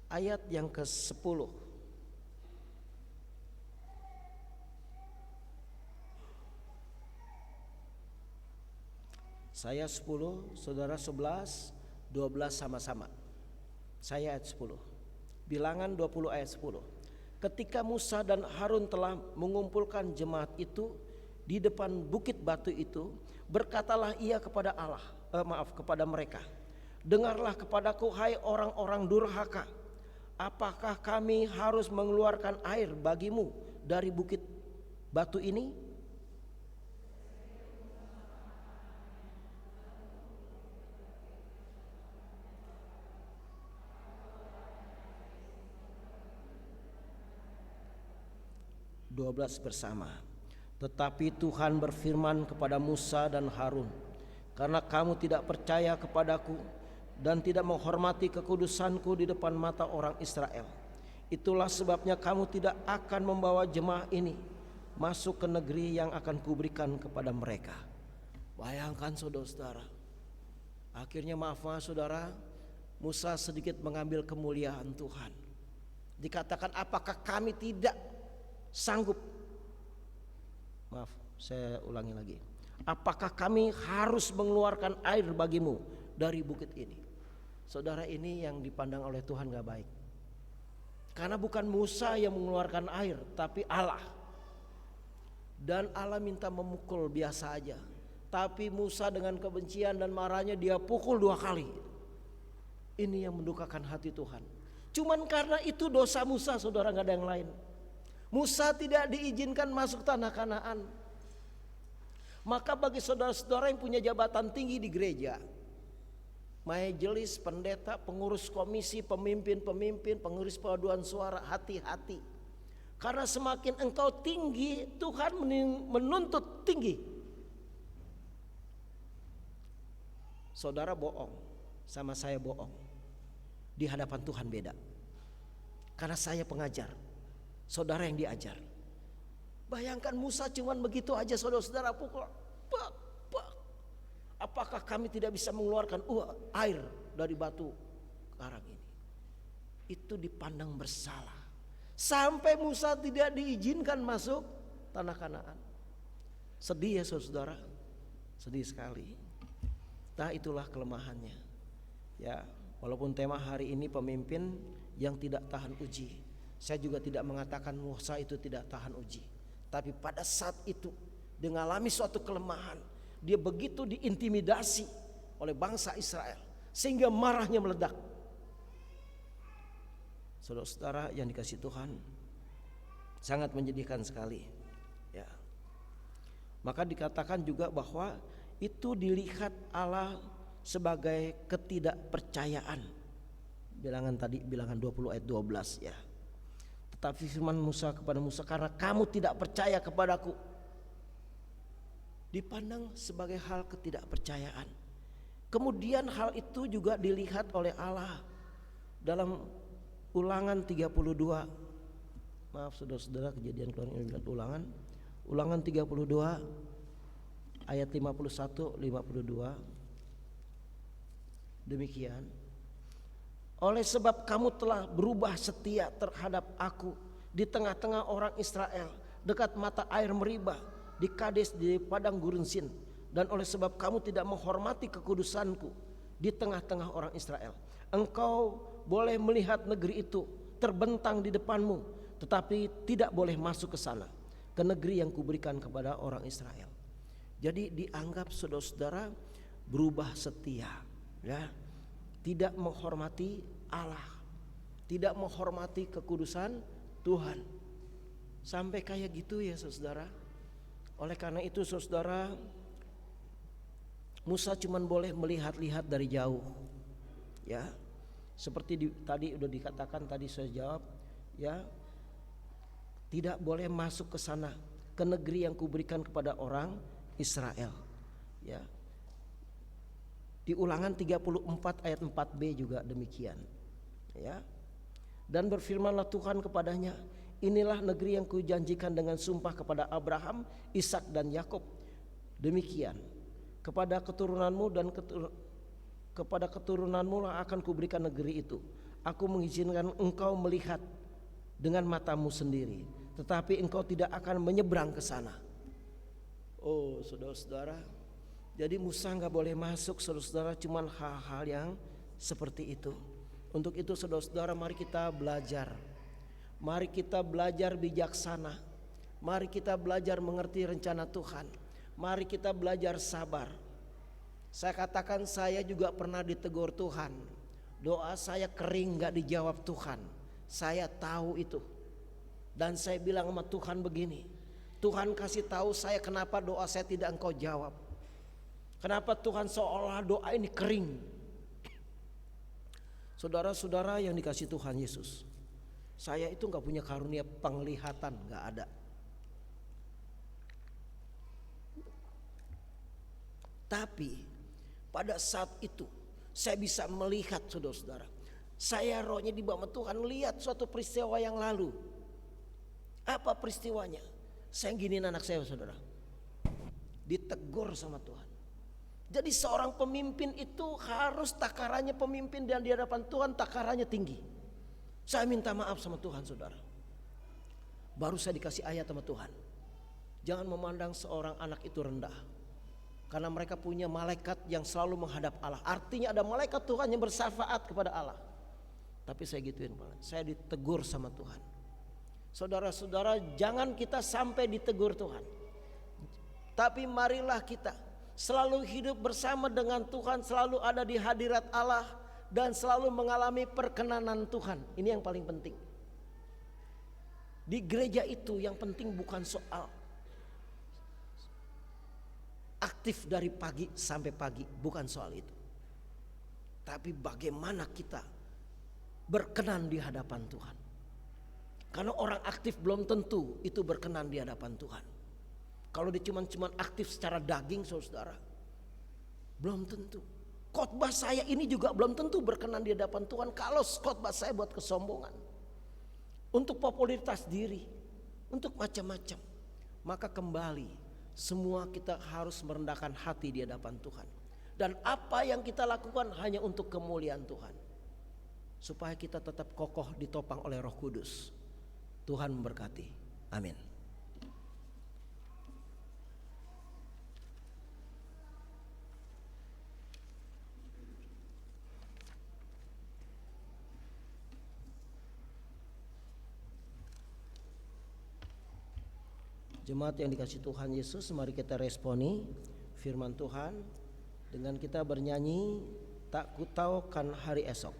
Ayat yang ke-10. Saya 10, saudara 11, 12 sama-sama. Saya ayat 10. Bilangan 20 ayat 10. Ketika Musa dan Harun telah mengumpulkan jemaat itu di depan bukit batu itu, berkatalah ia kepada kepada mereka, dengarlah kepadaku hai orang-orang durhaka, apakah kami harus mengeluarkan air bagimu dari bukit batu ini? Bersama. Tetapi Tuhan berfirman kepada Musa dan Harun, karena kamu tidak percaya kepadaku dan tidak menghormati kekudusanku di depan mata orang Israel, itulah sebabnya kamu tidak akan membawa jemaah ini masuk ke negeri yang akan kuberikan kepada mereka. Bayangkan saudara-saudara, akhirnya maaf saudara, Musa sedikit mengambil kemuliaan Tuhan. Dikatakan apakah kami tidak sanggup, maaf saya ulangi lagi, apakah kami harus mengeluarkan air bagimu dari bukit ini? Saudara, ini yang dipandang oleh Tuhan gak baik, karena bukan Musa yang mengeluarkan air, tapi Allah. Dan Allah minta memukul biasa aja, tapi Musa dengan kebencian dan marahnya dia pukul 2 kali. Ini yang mendukakan hati Tuhan. Cuman karena itu dosa Musa saudara, gak ada yang lain. Musa tidak diizinkan masuk tanah Kanaan. Maka bagi saudara-saudara yang punya jabatan tinggi di gereja, majelis, pendeta, pengurus komisi, pemimpin, pengurus paduan suara, hati-hati. Karena semakin engkau tinggi, Tuhan menuntut tinggi. Saudara bohong sama saya bohong, di hadapan Tuhan beda. Karena saya pengajar, saudara yang diajar. Bayangkan Musa cuman begitu aja saudara-saudara pukul. Pak, pak. Apakah kami tidak bisa mengeluarkan air dari batu karang ini? Itu dipandang bersalah. Sampai Musa tidak diizinkan masuk tanah Kanaan. Sedih ya saudara, sedih sekali. Nah itulah kelemahannya. Ya, walaupun tema hari ini pemimpin yang tidak tahan uji, saya juga tidak mengatakan Musa itu tidak tahan uji. Tapi pada saat itu dia mengalami suatu kelemahan, dia begitu diintimidasi oleh bangsa Israel sehingga marahnya meledak. Saudara-saudara yang dikasihi Tuhan, sangat menyedihkan sekali. Ya. Maka dikatakan juga bahwa itu dilihat Allah sebagai ketidakpercayaan. Bilangan 20 ayat 12 ya. Tetapi firman Musa kepada Musa, karena kamu tidak percaya kepadaku, dipandang sebagai hal ketidakpercayaan. Kemudian hal itu juga dilihat oleh Allah dalam Ulangan 32. Maaf saudara-saudara, kejadian keluarga Ulangan. Ulangan 32 ayat 51 52. Demikian. Oleh sebab kamu telah berubah setia terhadap aku di tengah-tengah orang Israel, dekat mata air Meribah, di Kades, di padang gurun Sin. Dan oleh sebab kamu tidak menghormati kekudusanku di tengah-tengah orang Israel, engkau boleh melihat negeri itu terbentang di depanmu, tetapi tidak boleh masuk ke sana, ke negeri yang kuberikan kepada orang Israel. Jadi dianggap saudara-saudara berubah setia, ya, tidak menghormati Allah, tidak menghormati kekudusan Tuhan. Sampai kayak gitu ya saudara. Oleh karena itu saudara, Musa cuman boleh melihat-lihat dari jauh, ya. Seperti tadi udah dikatakan, tadi saya jawab, ya, tidak boleh masuk ke sana, ke negeri yang kuberikan kepada orang Israel, ya. Di Ulangan 34 ayat 4b juga demikian, ya. Dan berfirmanlah Tuhan kepadanya, inilah negeri yang kujanjikan dengan sumpah kepada Abraham, Ishak dan Yakub. Demikian kepada keturunanmu dan kepada keturunanmu lah akan kuberikan negeri itu. Aku mengizinkan engkau melihat dengan matamu sendiri, tetapi engkau tidak akan menyeberang ke sana. Oh saudara-saudara, jadi Musa gak boleh masuk saudara-saudara, cuman hal-hal yang seperti itu. Untuk itu saudara-saudara, mari kita belajar. Mari kita belajar bijaksana. Mari kita belajar mengerti rencana Tuhan. Mari kita belajar sabar. Saya katakan, saya juga pernah ditegur Tuhan. Doa saya kering gak dijawab Tuhan. Saya tahu itu. Dan saya bilang sama Tuhan begini, Tuhan kasih tahu saya kenapa doa saya tidak engkau jawab. Kenapa Tuhan seolah doa ini kering. Saudara-saudara yang dikasih Tuhan Yesus, saya itu gak punya karunia penglihatan, gak ada. Tapi pada saat itu saya bisa melihat saudara-saudara, saya rohnya dibawa Tuhan melihat suatu peristiwa yang lalu. Apa peristiwanya? Saya giniin anak saya saudara, ditegur sama Tuhan. Jadi seorang pemimpin itu harus takarannya pemimpin, dan di hadapan Tuhan takarannya tinggi. Saya minta maaf sama Tuhan saudara. Baru saya dikasih ayat sama Tuhan, jangan memandang seorang anak itu rendah, karena mereka punya malaikat yang selalu menghadap Allah. Artinya ada malaikat Tuhan yang bersyafaat kepada Allah. Tapi saya gituin, saya ditegur sama Tuhan. Saudara-saudara, jangan kita sampai ditegur Tuhan. Tapi marilah kita selalu hidup bersama dengan Tuhan, selalu ada di hadirat Allah, dan selalu mengalami perkenanan Tuhan. Ini yang paling penting. Di gereja itu yang penting bukan soal aktif dari pagi sampai pagi, bukan soal itu. Tapi bagaimana kita berkenan di hadapan Tuhan. Karena orang aktif belum tentu itu berkenan di hadapan Tuhan. Kalau dia cuman aktif secara daging saudara, belum tentu. Khotbah saya ini juga belum tentu berkenan di hadapan Tuhan kalau khotbah saya buat kesombongan. untuk popularitas diri, untuk macam-macam. Maka kembali semua kita harus merendahkan hati di hadapan Tuhan. Dan apa yang kita lakukan hanya untuk kemuliaan Tuhan. Supaya kita tetap kokoh ditopang oleh Roh Kudus. Tuhan memberkati. Amin. Jemaat yang dikasihi Tuhan Yesus, mari kita responi firman Tuhan dengan kita bernyanyi Tak Ku Tahu Kan Hari Esok.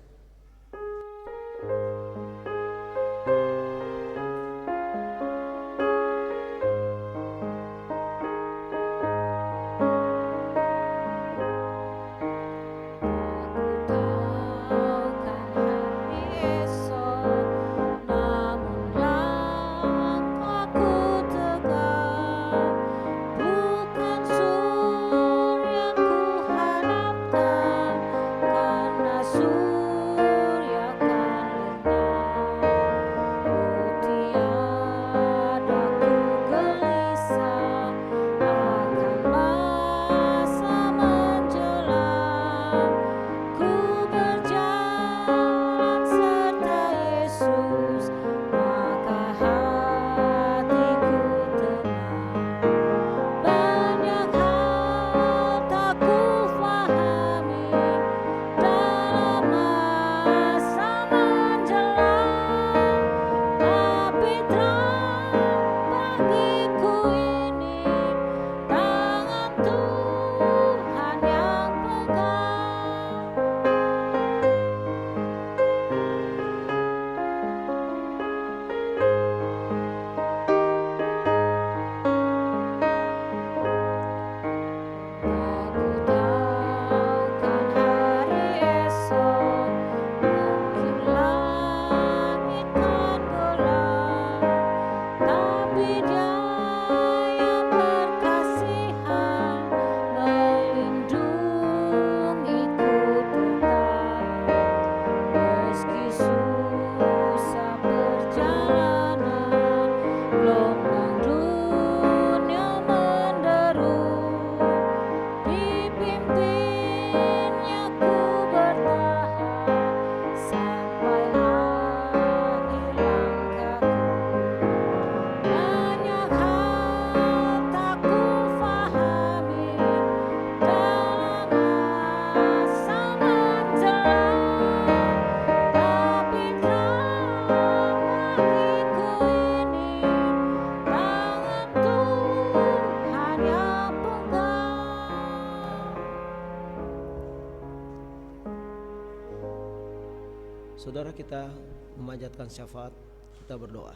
Saudara, kita memanjatkan syafaat, kita berdoa.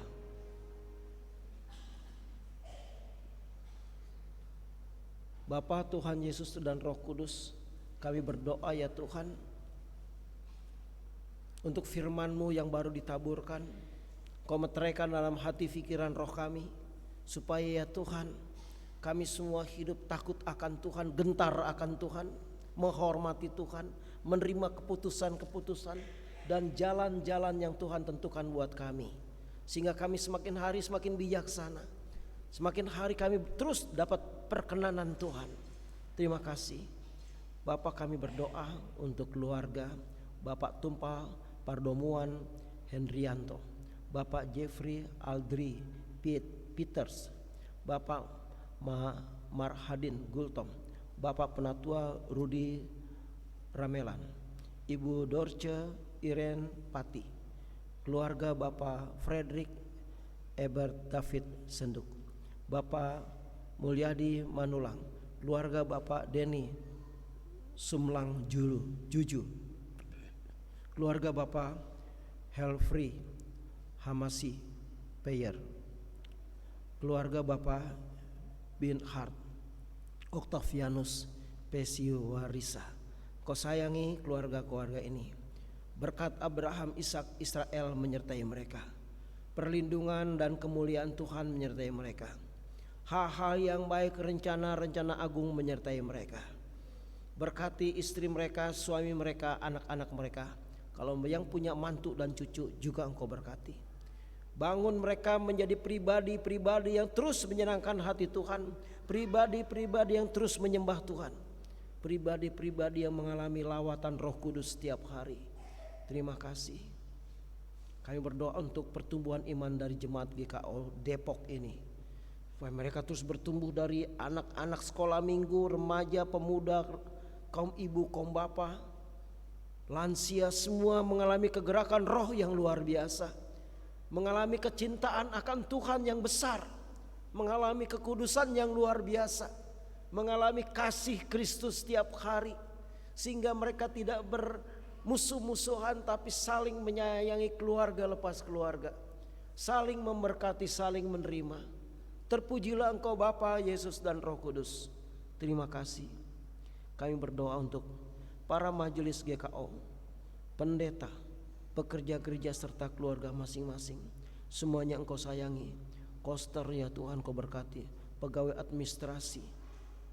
Bapa, Tuhan Yesus dan Roh Kudus, kami berdoa ya Tuhan, untuk firman-Mu yang baru ditaburkan, Kau meteraikan dalam hati pikiran roh kami, supaya ya Tuhan, kami semua hidup takut akan Tuhan, gentar akan Tuhan, menghormati Tuhan, menerima keputusan-keputusan dan jalan-jalan yang Tuhan tentukan buat kami. Sehingga kami semakin hari semakin bijaksana, semakin hari kami terus dapat perkenanan Tuhan. Terima kasih Bapak, kami berdoa untuk keluarga Bapak Tumpal Pardomuan Hendrianto, Bapak Jeffrey Aldri Peters, Bapak Marhadin Gultom, Bapak Penatua Rudi Ramelan, Ibu Dorce Iren Pati, keluarga Bapak Frederick Ebert David Senduk, Bapak Mulyadi Manulang, keluarga Bapak Denny Sumlang Juju, keluarga Bapak Helfrey Hamasi Peyer, keluarga Bapak Bin Hart Octavianus Pesiuwarisa. Kau sayangi keluarga-keluarga ini. Berkat Abraham, Ishak, Israel menyertai mereka. Perlindungan dan kemuliaan Tuhan menyertai mereka. Hal-hal yang baik, rencana-rencana agung menyertai mereka. Berkati istri mereka, suami mereka, anak-anak mereka. Kalau yang punya mantu dan cucu juga Engkau berkati. Bangun mereka menjadi pribadi-pribadi yang terus menyenangkan hati Tuhan, pribadi-pribadi yang terus menyembah Tuhan, pribadi-pribadi yang mengalami lawatan Roh Kudus setiap hari. Terima kasih. Kami berdoa untuk pertumbuhan iman dari jemaat GKO Depok ini, supaya mereka terus bertumbuh dari anak-anak sekolah minggu, remaja, pemuda, kaum ibu, kaum bapak, lansia, semua mengalami kegerakan roh yang luar biasa, mengalami kecintaan akan Tuhan yang besar, mengalami kekudusan yang luar biasa, mengalami kasih Kristus setiap hari, sehingga mereka tidak bermusuh-musuhan tapi saling menyayangi keluarga lepas keluarga, saling memberkati, saling menerima. Terpujilah Engkau Bapa, Yesus dan Roh Kudus. Terima kasih. Kami berdoa untuk para majelis GKO, pendeta, pekerja gereja serta keluarga masing-masing. Semuanya Engkau sayangi. Koster ya Tuhan Kau berkati. Pegawai administrasi,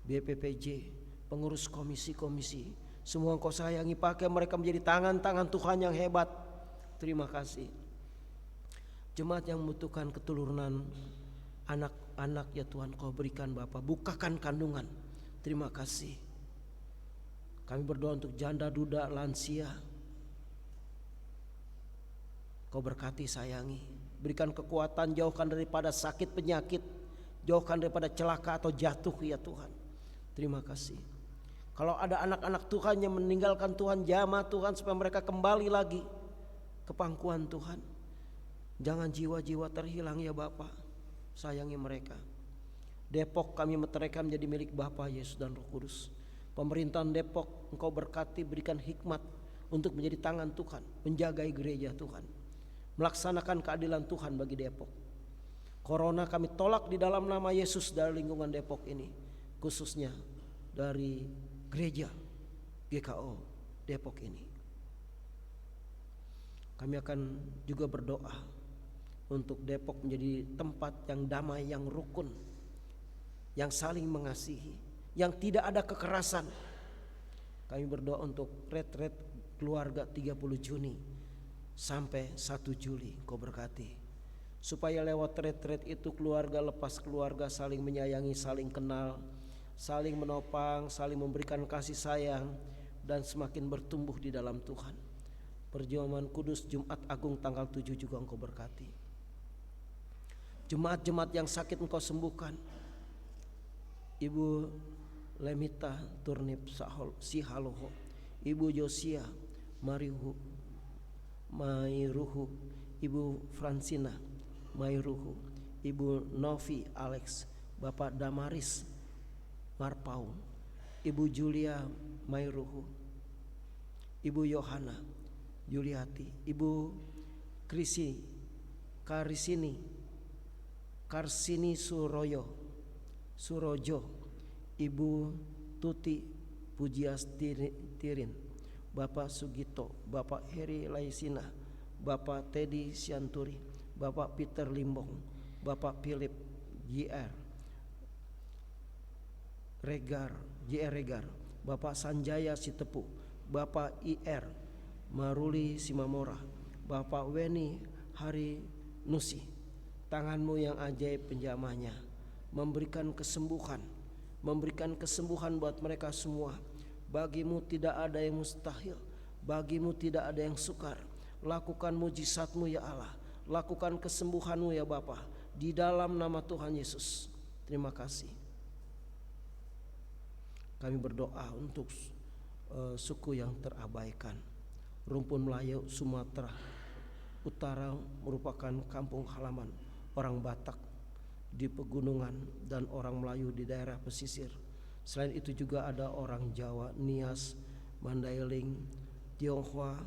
BPPJ, pengurus komisi-komisi, semua Engkau sayangi. Pakai mereka menjadi tangan-tangan Tuhan yang hebat. Terima kasih. Jemaat yang membutuhkan keturunan anak-anak ya Tuhan Kau berikan Bapa. Bukakan kandungan. Terima kasih. Kami berdoa untuk janda, duda, lansia. Kau berkati, sayangi. Berikan kekuatan, jauhkan daripada sakit penyakit, jauhkan daripada celaka atau jatuh ya Tuhan. Terima kasih. Kalau ada anak-anak Tuhan yang meninggalkan Tuhan, jamah Tuhan supaya mereka kembali lagi ke pangkuan Tuhan. Jangan jiwa-jiwa terhilang ya Bapa. Sayangi mereka. Depok kami meteraikan menjadi milik Bapa, Yesus dan Roh Kudus. Pemerintahan Depok Engkau berkati, berikan hikmat untuk menjadi tangan Tuhan, menjagai gereja Tuhan, melaksanakan keadilan Tuhan bagi Depok. Corona kami tolak di dalam nama Yesus dari lingkungan Depok ini, khususnya dari gereja GKO Depok ini. Kami akan juga berdoa untuk Depok menjadi tempat yang damai, yang rukun, yang saling mengasihi, yang tidak ada kekerasan. Kami berdoa untuk retret keluarga 30 Juni sampai 1 Juli. Kau berkati supaya lewat retret itu keluarga lepas keluarga saling menyayangi, saling kenal, saling menopang, saling memberikan kasih sayang, dan semakin bertumbuh di dalam Tuhan. Perjamuan Kudus Jumat Agung tanggal 7 juga Engkau berkati. Jemaat-jemaat yang sakit Engkau sembuhkan. Ibu Lemita Turnip Sihaloho, Ibu Josia Mairuhu, Ibu Francina Mairuhu, Ibu Novi Alex, Bapak Damaris Marpau, Ibu Julia Mairuhu, Ibu Yohana Yuliati, Ibu Karsini Surojo, Ibu Tuti Pujiastirin, Bapak Sugito, Bapak Heri Laisina, Bapak Teddy Sianturi, Bapak Peter Limbong, Bapak Philip JR Regar, Bapak Sanjaya Sitepu, Bapak IR Maruli Simamora, Bapak Weni Hari Nusi. Tanganmu yang ajaib penjamahnya, memberikan kesembuhan buat mereka semua. Bagimu tidak ada yang mustahil, bagimu tidak ada yang sukar. Lakukan mujizatmu ya Allah, lakukan kesembuhanmu ya Bapa, di dalam nama Tuhan Yesus. Terima kasih. Kami berdoa untuk suku yang terabaikan. Rumpun Melayu Sumatera Utara merupakan kampung halaman orang Batak di pegunungan dan orang Melayu di daerah pesisir. Selain itu juga ada orang Jawa, Nias, Mandailing, Tionghoa.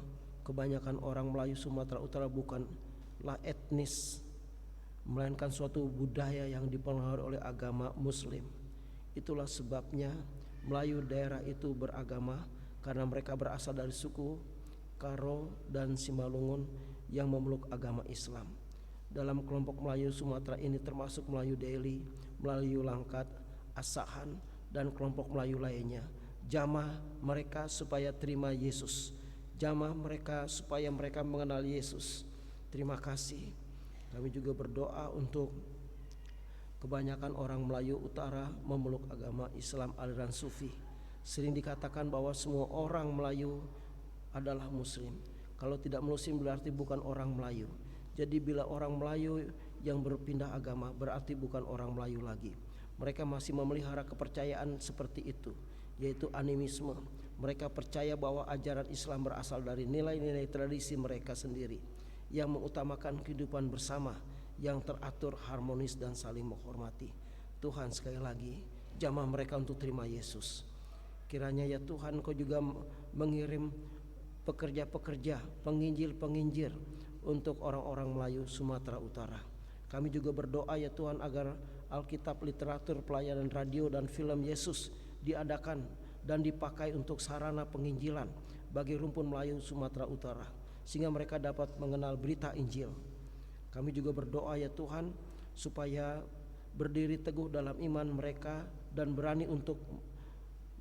Kebanyakan orang Melayu Sumatera Utara bukanlah etnis, melainkan suatu budaya yang dipengaruhi oleh agama Muslim. Itulah sebabnya Melayu daerah itu beragama, karena mereka berasal dari suku Karo dan Simalungun yang memeluk agama Islam. Dalam kelompok Melayu Sumatera ini termasuk Melayu Deli, Melayu Langkat, Asahan, dan kelompok Melayu lainnya. Jamah mereka supaya terima Yesus, jamah mereka supaya mereka mengenal Yesus. Terima kasih. Kami juga berdoa untuk kebanyakan orang Melayu Utara memeluk agama Islam aliran Sufi. Sering dikatakan bahwa semua orang Melayu adalah Muslim. Kalau tidak Muslim berarti bukan orang Melayu. Jadi bila orang Melayu yang berpindah agama berarti bukan orang Melayu lagi. Mereka masih memelihara kepercayaan seperti itu, yaitu animisme. Mereka percaya bahwa ajaran Islam berasal dari nilai-nilai tradisi mereka sendiri yang mengutamakan kehidupan bersama yang teratur, harmonis dan saling menghormati. Tuhan, sekali lagi jamah mereka untuk terima Yesus. Kiranya ya Tuhan, Kau juga mengirim pekerja-pekerja, penginjil-penginjil untuk orang-orang Melayu Sumatera Utara. Kami juga berdoa ya Tuhan agar Alkitab, literatur, pelayanan radio dan film Yesus diadakan dan dipakai untuk sarana penginjilan bagi rumpun Melayu Sumatera Utara, sehingga mereka dapat mengenal berita Injil. Kami juga berdoa ya Tuhan supaya berdiri teguh dalam iman mereka dan berani untuk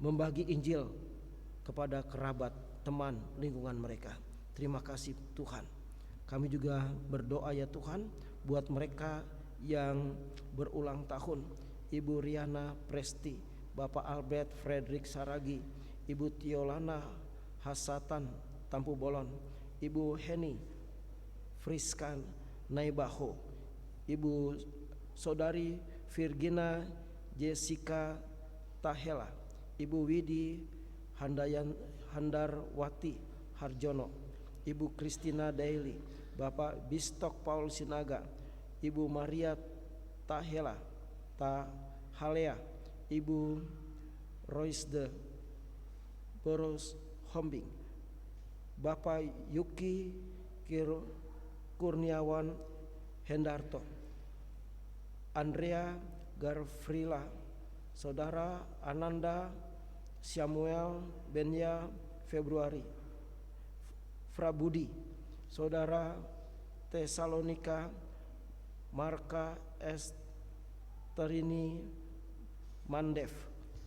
membagi Injil kepada kerabat, teman, lingkungan mereka. Terima kasih Tuhan. Kami juga berdoa ya Tuhan buat mereka yang berulang tahun, Ibu Riana Presti, Bapak Albert Frederick Saragi, Ibu Tiolana Hasatan Tampu Bolon, Ibu Heni Friskan Naibaho, Ibu Saudari Virgina Jessica Tahela, Ibu Widi Handarwati Harjono, Ibu Christina Daily, Bapak Bistok Paul Sinaga, Ibu Maria Tahalea, Ibu Roisde Boros Hombing, Bapak Yuki Kurniawan Hendarto, Andrea Garfrila, Saudara Ananda Samuel Benya Februari, Frabudi, Saudara Tesalonika Marka Esterini Mandev.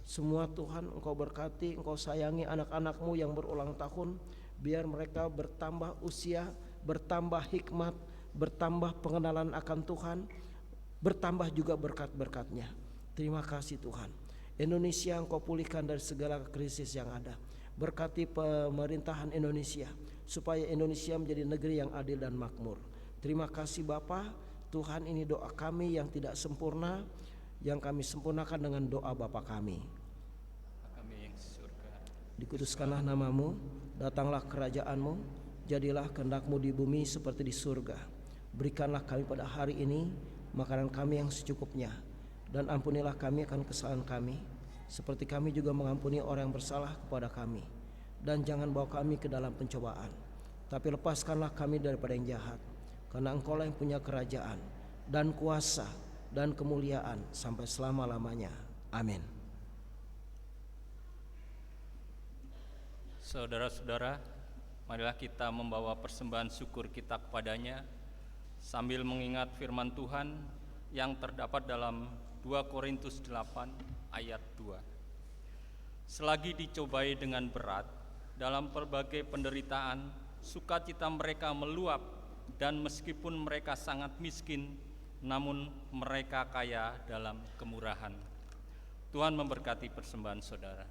Semua Tuhan Engkau berkati, Engkau sayangi anak-anak-Mu yang berulang tahun. Biar mereka bertambah usia, bertambah hikmat, bertambah pengenalan akan Tuhan, bertambah juga berkat-berkat-Nya. Terima kasih Tuhan. Indonesia Engkau pulihkan dari segala krisis yang ada. Berkati pemerintahan Indonesia supaya Indonesia menjadi negeri yang adil dan makmur. Terima kasih Bapa. Tuhan, ini doa kami yang tidak sempurna, yang kami sempurnakan dengan doa Bapa kami. Kami yang di surga, dikuduskanlah nama-Mu, datanglah kerajaan-Mu, jadilah kehendak-Mu di bumi seperti di surga. Berikanlah kami pada hari ini makanan kami yang secukupnya, dan ampunilah kami akan kesalahan kami, seperti kami juga mengampuni orang yang bersalah kepada kami. Dan jangan bawa kami ke dalam pencobaan, tapi lepaskanlah kami daripada yang jahat. Karena Engkau lah yang punya kerajaan dan kuasa dan kemuliaan sampai selama-lamanya. Amin. Saudara-saudara, marilah kita membawa persembahan syukur kita kepada-Nya sambil mengingat firman Tuhan yang terdapat dalam 2 Korintus 8 ayat 2. Selagi dicobai dengan berat dalam berbagai penderitaan, sukacita mereka meluap, dan meskipun mereka sangat miskin, namun mereka kaya dalam kemurahan. Tuhan memberkati persembahan saudara.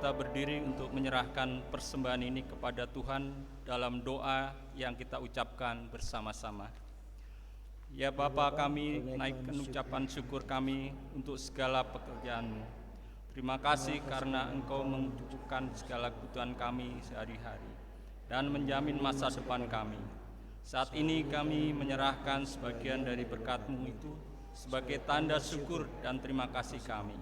kita berdiri untuk menyerahkan persembahan ini kepada Tuhan dalam doa yang kita ucapkan bersama-sama. Ya Bapa, kami naikkan ucapan syukur kami untuk segala pekerjaan-Mu. Terima kasih karena Engkau mencukupkan segala kebutuhan kami sehari-hari dan menjamin masa depan kami. Saat ini kami menyerahkan sebagian dari berkat-Mu itu sebagai tanda syukur dan terima kasih kami.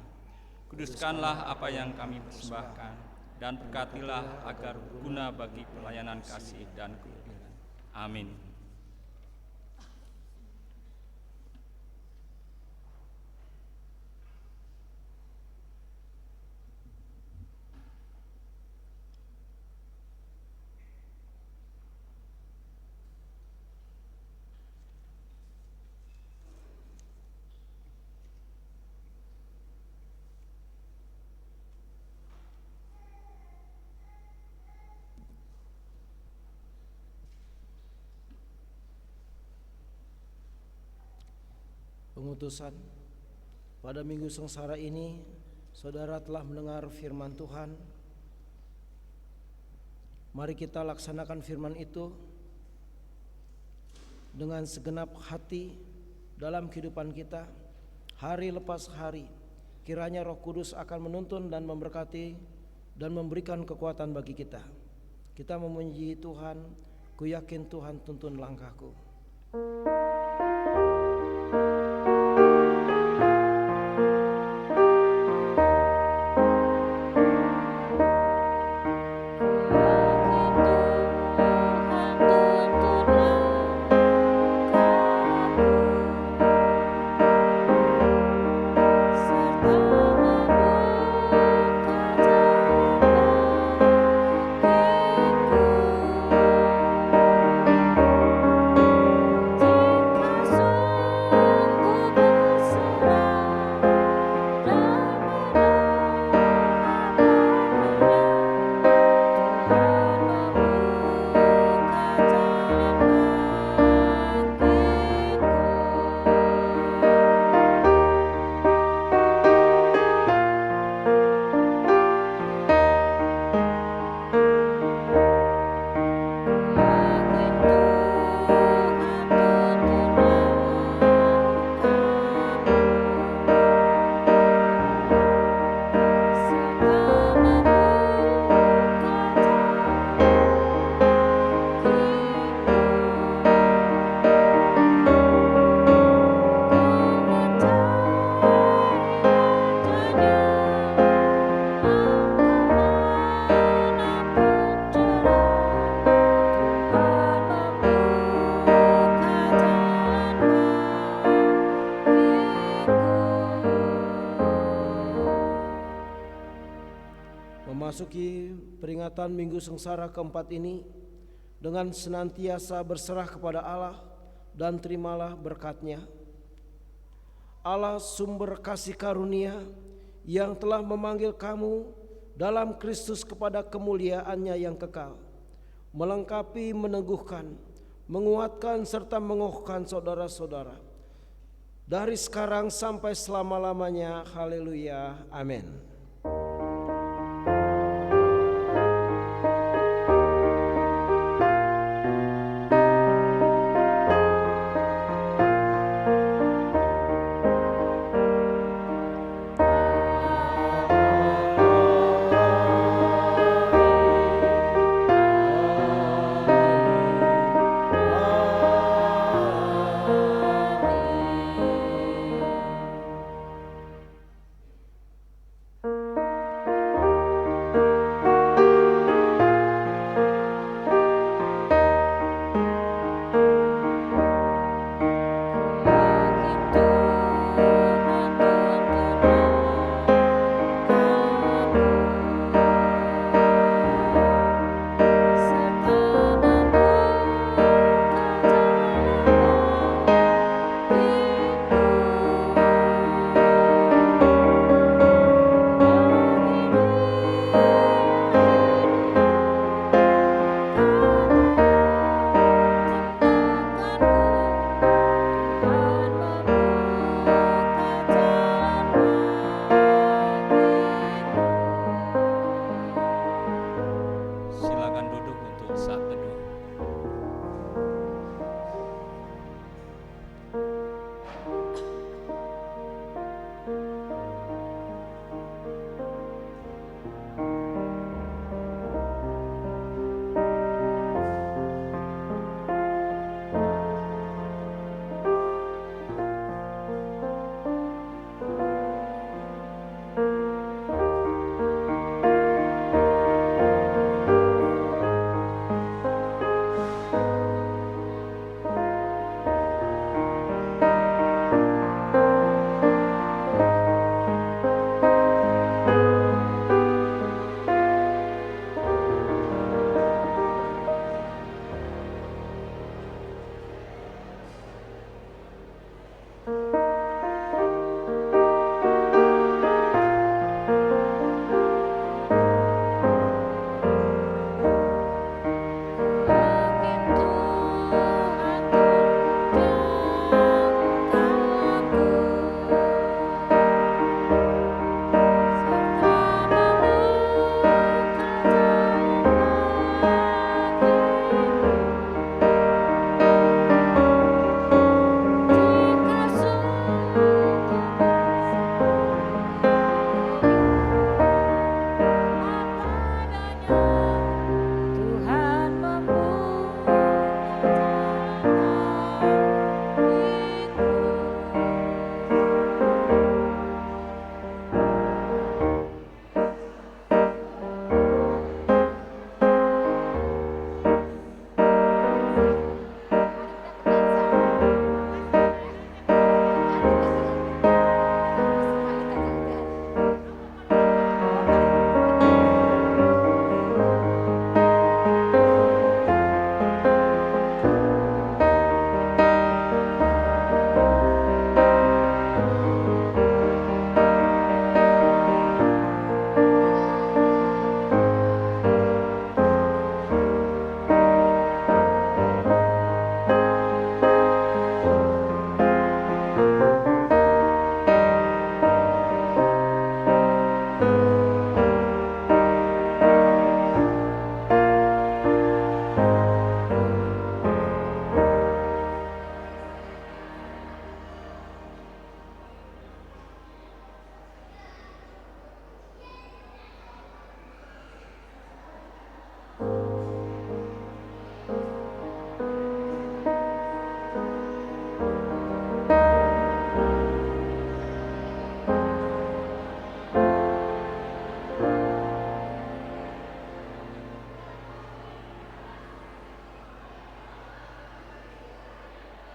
Kuduskanlah apa yang kami persembahkan dan berkatilah agar berguna bagi pelayanan kasih dan kemuliaan. Amin. Pengutusan. Pada minggu sengsara ini, saudara telah mendengar firman Tuhan. Mari kita laksanakan firman itu dengan segenap hati dalam kehidupan kita, hari lepas hari. Kiranya Roh Kudus akan menuntun dan memberkati dan memberikan kekuatan bagi kita. Kita memuji Tuhan, ku yakin Tuhan tuntun langkahku. Memasuki peringatan Minggu Sengsara keempat ini dengan senantiasa berserah kepada Allah dan terimalah berkat-Nya. Allah sumber kasih karunia yang telah memanggil kamu dalam Kristus kepada kemuliaan-Nya yang kekal, melengkapi, meneguhkan, menguatkan serta mengokohkan saudara-saudara dari sekarang sampai selama-lamanya. Haleluya, amin.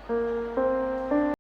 Tuhan.